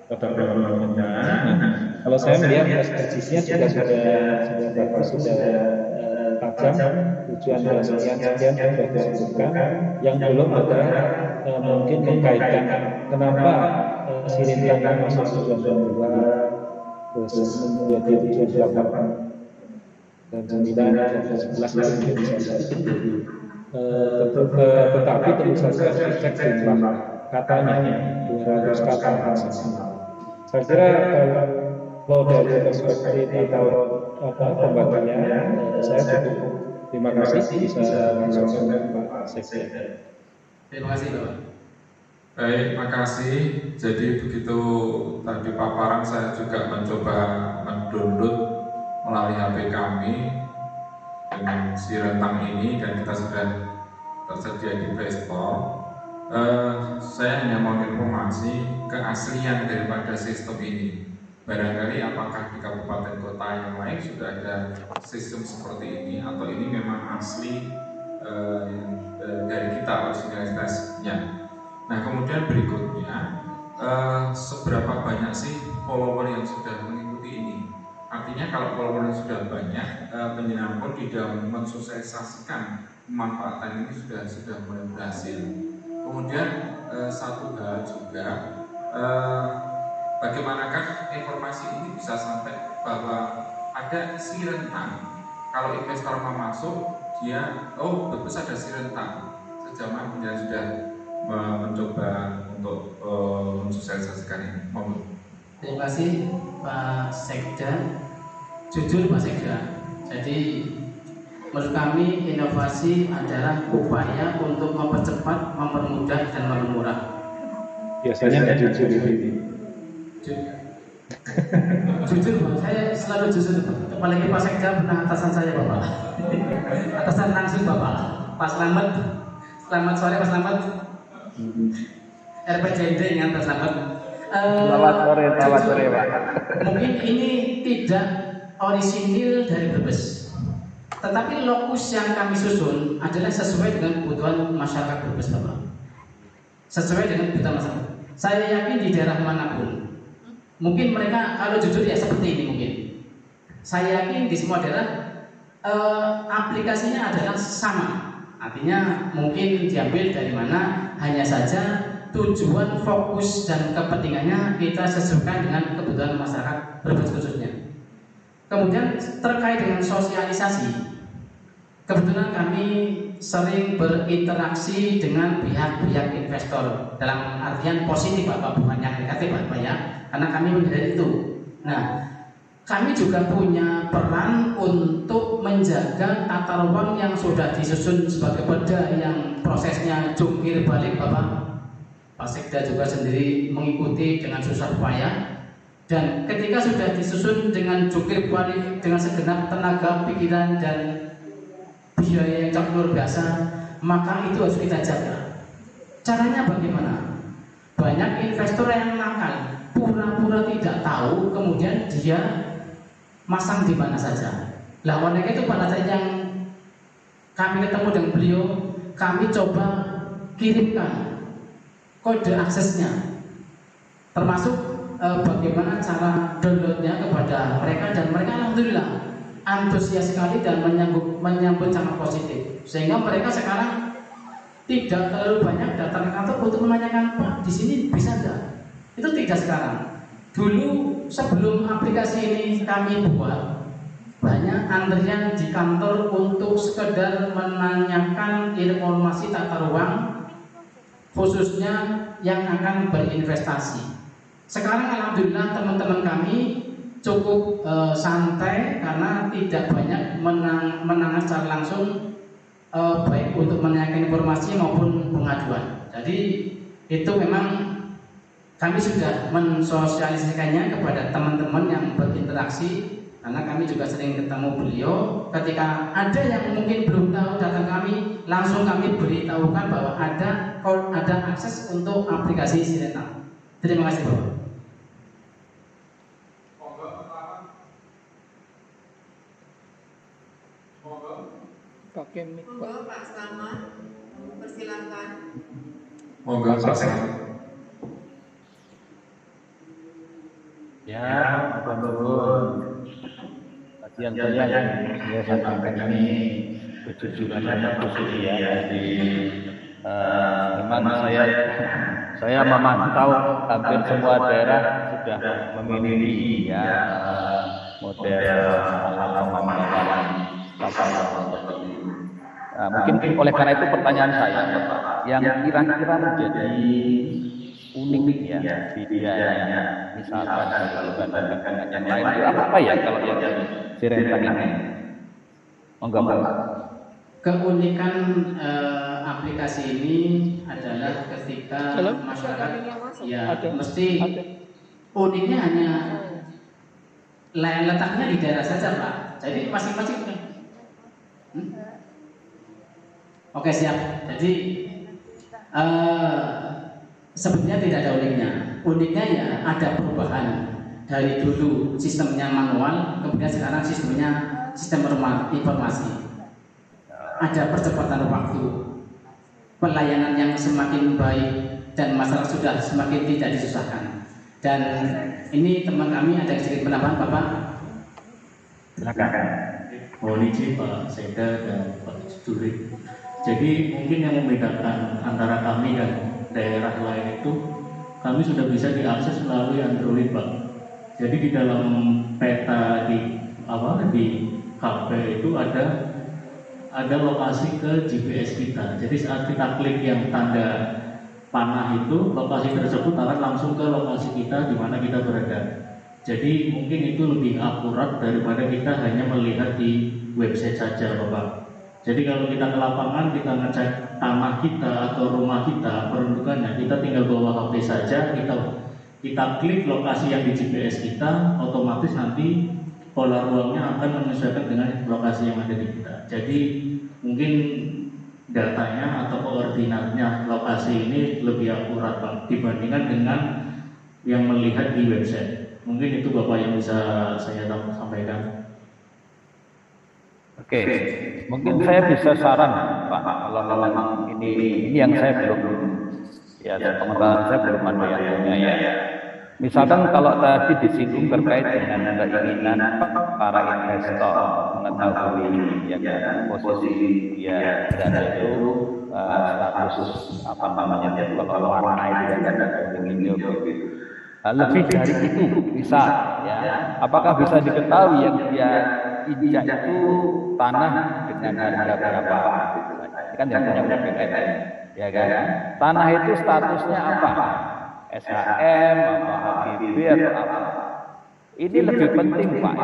Tata kelola pemerintahan. Nah, kalau saya melihat SDGs-nya juga sudah bagus, sudah tajam, tujuan dan sekian sudah disebutkan. Yang belum ada mungkin mengkaitkan kenapa Sirintang yang masuk tujuan kedua, terus menjadi tujuan 8 dan 9 dan 11 itu bisa jadi. Tetapi tentu saja cek jumlah katanya 200 kata maksimal. Saya kira kalau dari perspektif atau pembagian saya cukup. Terima kasih bisa langsung Pak Sekjen. Terima kasih Bapak. Baik, makasih. Jadi begitu tadi paparan saya juga mencoba mendownload melalui HP kami dengan Sirintang ini dan kita sudah tersedia di Play Store. Saya hanya mau informasi keaslian daripada sistem ini. Barangkali apakah di kabupaten kota yang lain sudah ada sistem seperti ini atau ini memang asli dari kita originalitasnya. Nah kemudian berikutnya seberapa banyak sih follower yang sudah mengikuti ini? Artinya kalau follower yang sudah banyak, penjenengan pun di dalam mensosialisasikan pemanfaatan ini sudah mulai berhasil. Kemudian satu hal juga, bagaimanakah informasi ini bisa sampai bahwa ada Sirintang? Kalau investor mau masuk, dia bagus ada Sirintang. Sejauh penjenengan sudah mencoba untuk mensosialisasikan ini. Terima kasih Pak Sekda. Jujur Pak Sekda, jadi menurut kami inovasi adalah upaya untuk mempercepat, mempermudah dan mempermurah. Biasanya nggak jujur ini. Jujur Pak, saya selalu jujur. Apalagi Pak Sekda pernah atasan saya Bapak. Atasan langsung Bapak. Pak Slamet. Selamat sore Pak Slamet. RPJMD yang terselamat. Selamat sore Pak. Mungkin ini tidak orisinil dari Brebes, tetapi lokus yang kami susun adalah sesuai dengan kebutuhan masyarakat Brebes Bapak. Sesuai dengan kebutuhan masyarakat. Saya yakin di daerah manapun, mungkin mereka kalau jujur ya seperti ini mungkin. Saya yakin di semua daerah aplikasinya adalah sama. Artinya mungkin diambil dari mana, hanya saja tujuan, fokus, dan kepentingannya kita sesuaikan dengan kebutuhan masyarakat Brebes khususnya. Kemudian terkait dengan sosialisasi, kebetulan kami sering berinteraksi dengan pihak-pihak investor dalam artian positif Bapak, bukan yang negatif Bapak ya, karena kami melihat itu. Nah, kami juga punya peran untuk menjaga tata ruang yang sudah disusun sebagai perda yang prosesnya jungkir balik Bapak. Pak Sekda juga sendiri mengikuti dengan susah payah, dan ketika sudah disusun dengan jungkir balik dengan segenap tenaga, pikiran dan biaya yang sangat luar biasa, maka itu harus kita jaga. Caranya bagaimana? Banyak investor yang nakal, pura-pura tidak tahu, kemudian dia masang di mana saja. Lah oleh itu pada saat yang kami ketemu dengan beliau, kami coba kirimkan kode aksesnya, termasuk bagaimana cara downloadnya kepada mereka, dan mereka alhamdulillah antusias sekali dan menyambut sangat positif, sehingga mereka sekarang tidak terlalu banyak datang ke kantor untuk menanyakan Pak di sini bisa enggak. Itu tidak sekarang. Dulu sebelum aplikasi ini kami buat, banyak antrian di kantor untuk sekedar menanyakan informasi tata ruang, khususnya yang akan berinvestasi. Sekarang alhamdulillah teman-teman kami cukup santai karena tidak banyak menangani secara langsung, baik untuk menanyakan informasi maupun pengaduan. Jadi itu memang kami sudah mensosialisasikannya kepada teman-teman yang berinteraksi, karena kami juga sering ketemu beliau. Ketika ada yang mungkin belum tahu datang kami, langsung kami beritahukan bahwa ada akses untuk aplikasi Sirintang. Terima kasih Bapak. pakai mic, Pak. Monggo Pak Selamat, persilahkan. Monggo Pak Selamat. Ya, matur nuwun. Kajian saya yang saya sampaikan ini kejujurannya bagus ya. Jadi memang saya memantau hampir semua daerah sudah memiliki ya model atau pemantauan kapal seperti itu. Nah, mungkin oleh karena itu pertanyaan saya, Bapak, yang kira-kira menjadi unik ya bedanya, misalkan dibandingkan dengan yang lain itu apa ya kalau yang Sirentang ini? Enggak, Pak. Keunikan aplikasi ini adalah ketika masyarakat ya mesti uniknya hanya letaknya di daerah saja, Pak. Jadi masing-masing. Oke, siap. Jadi sebenarnya tidak ada uniknya. Uniknya ya ada perubahan dari dulu sistemnya manual, kemudian sekarang sistem informasi. Ada percepatan waktu, pelayanan yang semakin baik, dan masyarakat sudah semakin tidak disusahkan. Dan ini teman kami ada sedikit penambahan, Bapak. Silakan. Mohon izin Pak Seda dan Pak Juri. Jadi mungkin yang membedakan antara kami dan daerah lain itu, kami sudah bisa diakses melalui Android, Pak. Jadi di dalam peta di KP itu ada lokasi ke GPS kita. Jadi saat kita klik yang tanda panah itu, lokasi tersebut akan langsung ke lokasi kita di mana kita berada. Jadi mungkin itu lebih akurat daripada kita hanya melihat di website saja, Bapak. Jadi kalau kita ke lapangan, kita ngecek tanah kita atau rumah kita, peruntukannya, kita tinggal bawa HP saja, kita klik lokasi yang di GPS kita, otomatis nanti pola ruangnya akan menyesuaikan dengan lokasi yang ada di kita. Jadi mungkin datanya atau koordinatnya lokasi ini lebih akurat, Pak, dibandingkan dengan yang melihat di website. Mungkin itu Bapak yang bisa saya sampaikan. Oke, mungkin saya bisa saran, Pak, kalau memang ini yang saya belum, ya pengetahuan saya belum ada yang punya ya. Misalkan kalau tadi disinggung terkait dengan keinginan para investor mengetahui ya kan posisi dia berada itu status apa namanya kalau warna itu dan hijau gitu. Lebih dari itu bisa ya. Apakah bisa diketahui yang dia injak itu tanah dengan harga berapa? Ini kan yang punya BPN, ya kan? Tanah itu statusnya apa? SHM, apa HBB atau apa? Ini lebih penting, Pak.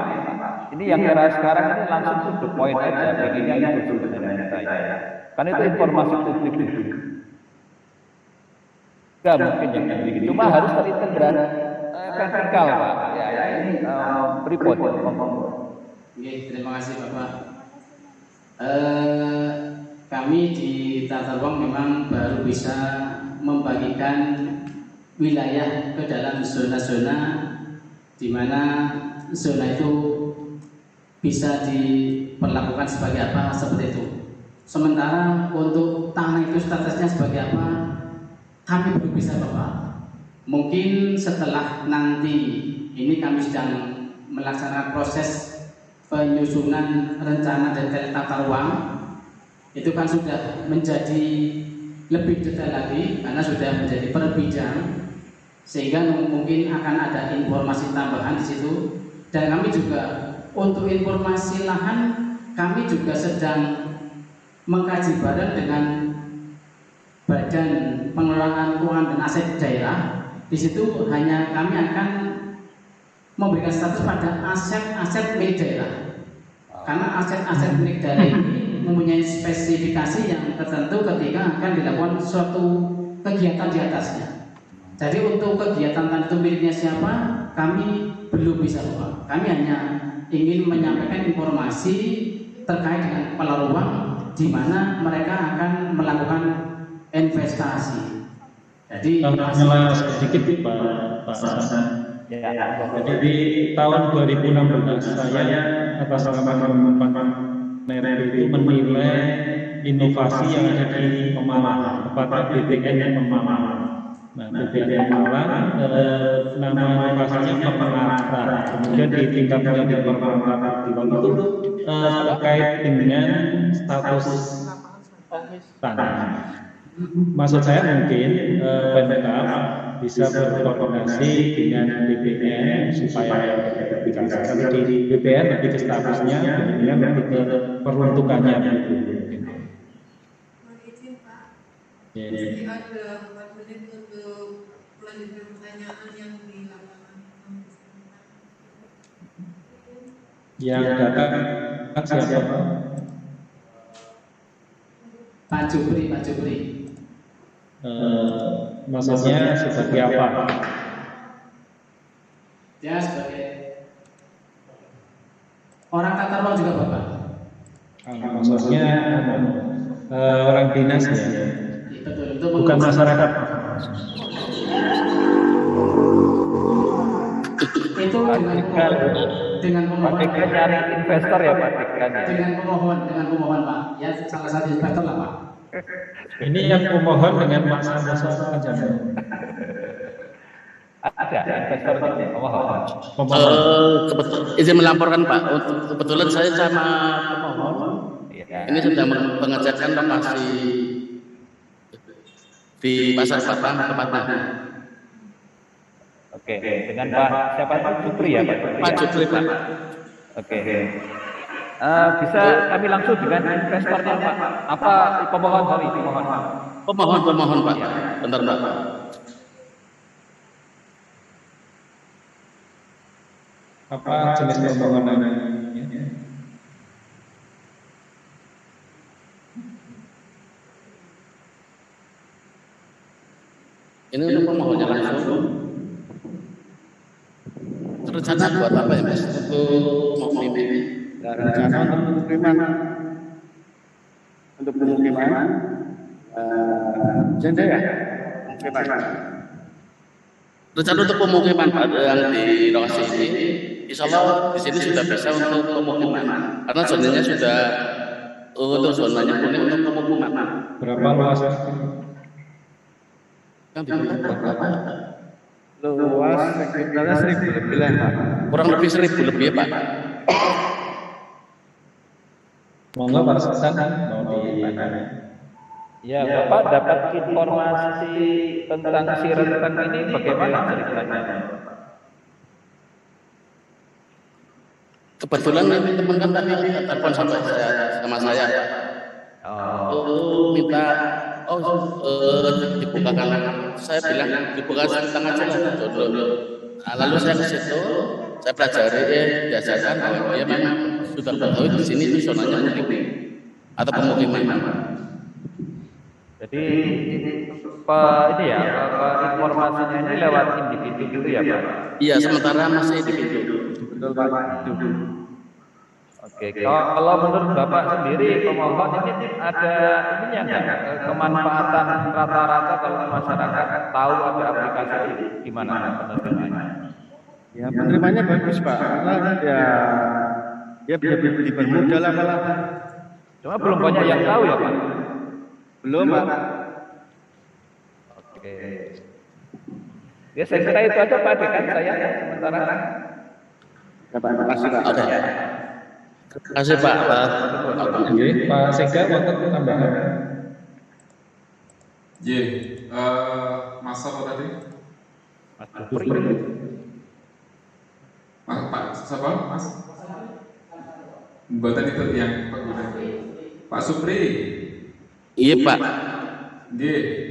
Ini yang era sekarang ini langsung to the point aja. Begini itu sebenarnya saya. Kan itu informasi publik itu. Gak mungkin yang begitu. Cuma harus terintegrasi vertikal, Pak. Ya ini report. Oke, terima kasih Bapak. Kami di Tata Ruang memang baru bisa membagikan wilayah ke dalam zona-zona di mana zona itu bisa diperlakukan sebagai apa seperti itu. Sementara untuk tanah itu statusnya sebagai apa, kami belum bisa, Bapak. Mungkin setelah nanti ini kami sedang melaksanakan proses penyusunan rencana detail tata ruang, itu kan sudah menjadi lebih detail lagi karena sudah menjadi per bidang, sehingga mungkin akan ada informasi tambahan di situ. Dan kami juga untuk informasi lahan, kami juga sedang mengkaji bareng dengan Badan Pengelolaan Keuangan dan Aset Daerah. Di situ hanya kami akan memberikan status pada aset-aset milik daerah, karena aset-aset milik daerah ini mempunyai spesifikasi yang tertentu ketika akan dilakukan suatu kegiatan di atasnya. Jadi untuk kegiatan tadi itu miliknya siapa, kami belum bisa, Pak. Kami hanya ingin menyampaikan informasi terkait dengan peluang di mana mereka akan melakukan investasi. Jadi nyelang sedikit Pak Hasan. Jadi di tahun 2016 saya atas nama itu menilai inovasi yang ada di Pemalang, tepatnya BPN yang Pemalang. Nah, BPN Pemalang nama inovasinya Pemenata. Kemudian di tingkat yang di Pemenata itu terkait dengan status tanah. Maksud saya mungkin Pemkab bisa berkoordinasi dengan BPN supaya dikasih. Kalau di BPN lebih ke statusnya, BPN lebih ke peruntukannya begitu. Izin Pak, Jadi ada 4 menit untuk melanjutkan pertanyaan yang di lapangan. yang datang siapa? Pak Jupri. Maksudnya sebagai apa? Ya sebagai orang tata ruang juga Bapak. Maksudnya orang dinas ya? Betul, itu Bukan masyarakat. Itu dengan pemohon. Pak Dika nyari investor ya Pak Dika. Dengan pemohon Pak. Ya salah satu investor lah Pak. Ini yang pemohon dengan masa-masa saja. Ada investor ini pemohon. Izin melaporkan Pak, kebetulan saya sama pemohon ini sedang mengerjakan lokasi di Pasar Batang tepatnya. Oke, dengan Pak siapa Pak Jupri ya Pak? Pak Jupri Pak. Oke. Bisa kami langsung dengan investornya Pak? Apa pemohon sorry pemohon Pak? Pemohon Pak. Bentar Pak. Apa jenis permohonannya? Ini untuk pemohonnya langsung. Rencana buat apa ya Mas? Untuk rencana untuk pemukiman janda ya pemukiman. Rencana untuk pemukiman Pak yang di lokasi ini, insya Allah di sini sudah bisa untuk pemukiman karena zonanya sudah untuk zonanya kuning untuk pemukiman. Berapa luas? Yang dibutuhkan berapa? Luas sekitarnya 1.000 lebih lah Pak. Kurang lebih 1.000 lebih ya Pak. Monggo Pak Sesan mau ditanya. Ya Bapak dapat informasi tentang si rentang ini bagaimana ceritanya? Kebetulan nanti teman kan tadi telepon sama saya. Minta dibukakan. Saya bilang dibukakan tangan aja lah dulu. Lalu saya ke situ, saya pelajari diajarkan bahwa dia memang sudah tahu di sini itu zonanya kuning atau pemukiman. Jadi ini ya informasinya ini lewat individu gitu ya Pak? Iya sementara masih individu. Betul Pak. Oke, kalau menurut Bapak sendiri pemohon ini ada ininya enggak kemanfaatan rata-rata kalau masyarakat tahu ada aplikasi ini gimana penerimanya? Ya penerimanya bagus Pak, karena ya dia dipermudah lah kalau. Cuma belum banyak yang tahu ya Pak? Belum Pak. Oke. Ya saya kira itu aja Pak dengan saya sementara. Terima kasih Pak. Ada ya. Terima kasih Pak. Pak Sega wonten tambahan. Mas apa tadi? Mas Jupri. Pak siapa? Mas? Buat tadi itu yang Pak Supri. Iya Pak.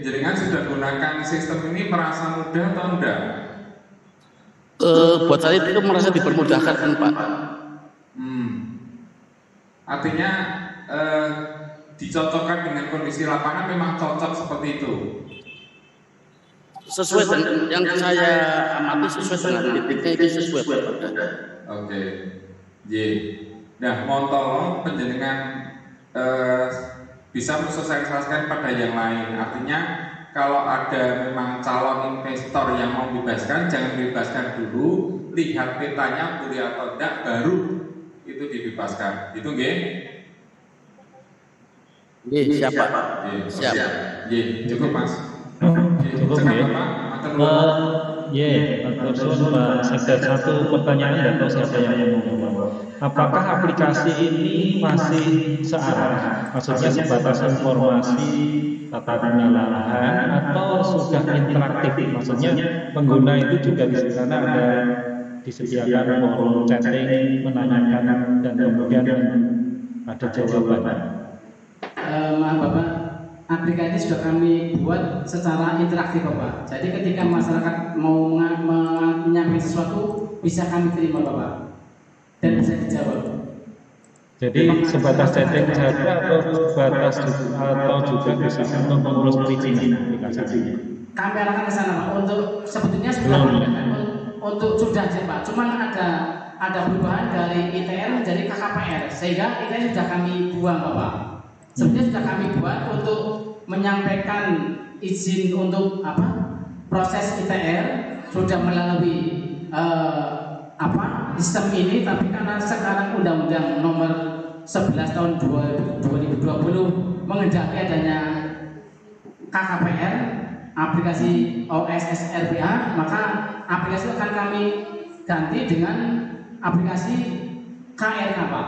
Jaringan sudah gunakan sistem ini merasa mudah atau enggak? Buat saya itu merasa dipermudahkan kan Pak. Artinya dicocokkan dengan kondisi lapangan memang cocok seperti itu. Sesuai dengan yang saya amati sesuai dengan titiknya itu sesuai Pak. Oke. Nah, mohon tolong penjenengan bisa mensosialisasikan pada yang lain. Artinya kalau ada memang calon investor yang mau bebaskan, jangan bebaskan dulu, lihat petanya boleh atau tidak, baru itu dibebaskan. Itu nggih. Siap Pak. Siap. Cukup Mas. Cukup ya. Matur suwun Pak Sekda, satu pertanyaan dan tahu siapa yang mau. Apakah aplikasi ini masih searah? Maksudnya sebatas informasi tata kelola lahan atau sudah interaktif? Maksudnya pengguna itu juga di sana ada disediakan forum chatting, menanyakan dan kemudian ada jawaban. Maaf Bapak, aplikasi sudah kami buat secara interaktif Bapak. Jadi ketika masyarakat mau menyampaikan sesuatu bisa kami terima Bapak dan bisa dijawab. Jadi sebatas chatting saja atau sebatas atau juga bisa untuk mengurus perizinan aplikasinya? Kami arahkan ke sana Pak. Untuk sebetulnya sudah untuk sudah aja Pak. Cuman ada perubahan dari ITR menjadi KKPR sehingga ITR sudah kami buang Bapak. Sebenarnya sudah kami buat untuk menyampaikan izin untuk proses ITR sudah melalui sistem ini, tapi karena sekarang Undang-Undang Nomor 11 Tahun 2020 mengendaki adanya KKPR aplikasi OSS RPA, maka aplikasi akan kami ganti dengan aplikasi KRK Pak.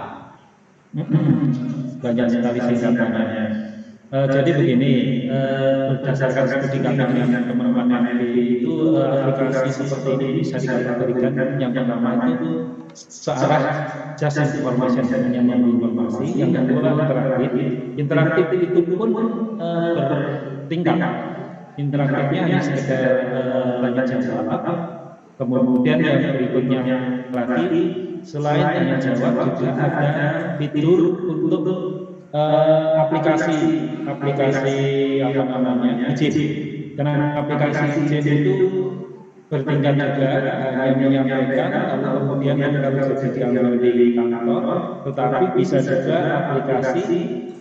Banyak sekali singkatannya. Jadi begini, berdasarkan studi kami dengan teman-teman MFI itu aplikasi seperti ini bisa dikategorikan yang pertama itu searah just information, hanya memberi informasi. Yang kedua interaktif itu pun bertingkat. Interaktifnya hanya sekedar tanya jawab. Kemudian yang berikutnya lagi selain tanya jawab juga ada fitur untuk aplikasi izin. Karena aplikasi izin itu bertingkat juga, hanya menyampaikan lalu kemudian kalau jadi diambil di kantor, tetapi bisa juga aplikasi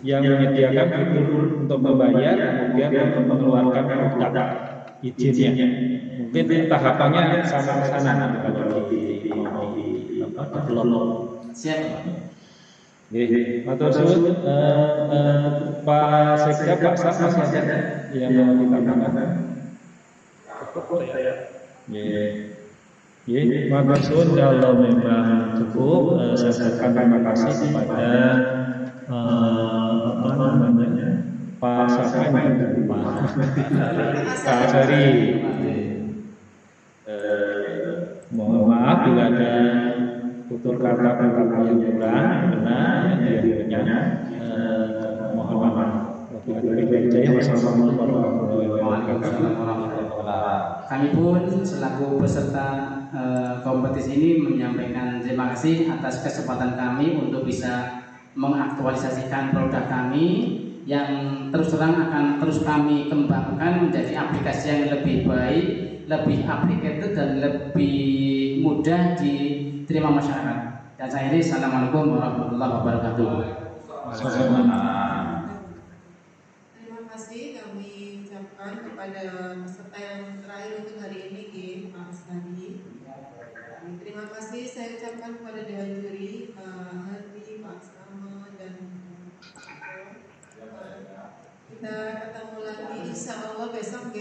yang menyediakan fitur untuk membayar kemudian untuk mengeluarkan produk izinnya. Mungkin tahapannya sama sana kalau di develop. Siap. Matur suwun, Pak Sekda, Pak Sas masih ada yang mau ditambahkan? Matur suwun, kalau memang cukup, saya ucapkan terima kasih kepada Pak Safan dan Pak Asari. Mohon maaf bila ada tutur kata yang kurang benar mohon maaf. Wassalamualaikum warahmatullahi wabarakatuh. Kami pun selaku peserta kompetisi ini menyampaikan terima kasih atas kesempatan kami untuk bisa mengaktualisasikan produk kami yang terus terang akan terus kami kembangkan menjadi aplikasi yang lebih baik, lebih aplikatif dan lebih mudah diterima masyarakat. Dan saya ini assalamualaikum warahmatullahi wabarakatuh. Terima kasih kami ucapkan kepada peserta yang terakhir untuk hari ini, Pak Asadi. Terima kasih saya ucapkan kepada Dewan Juri, Pak Hadi, Pak Sama dan kita ketemu lagi insya Allah besok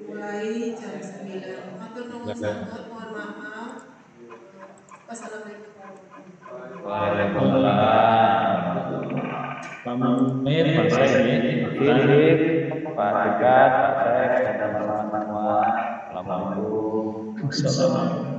mulai jam 9. Matur nuwun sangat, mohon maaf. Wassalamualaikum warahmatullahi Waalaikumsalam. Pamit Pak Sekda, Pak Dekat, Pak Sekda, dan teman-teman semua. Assalamualaikum.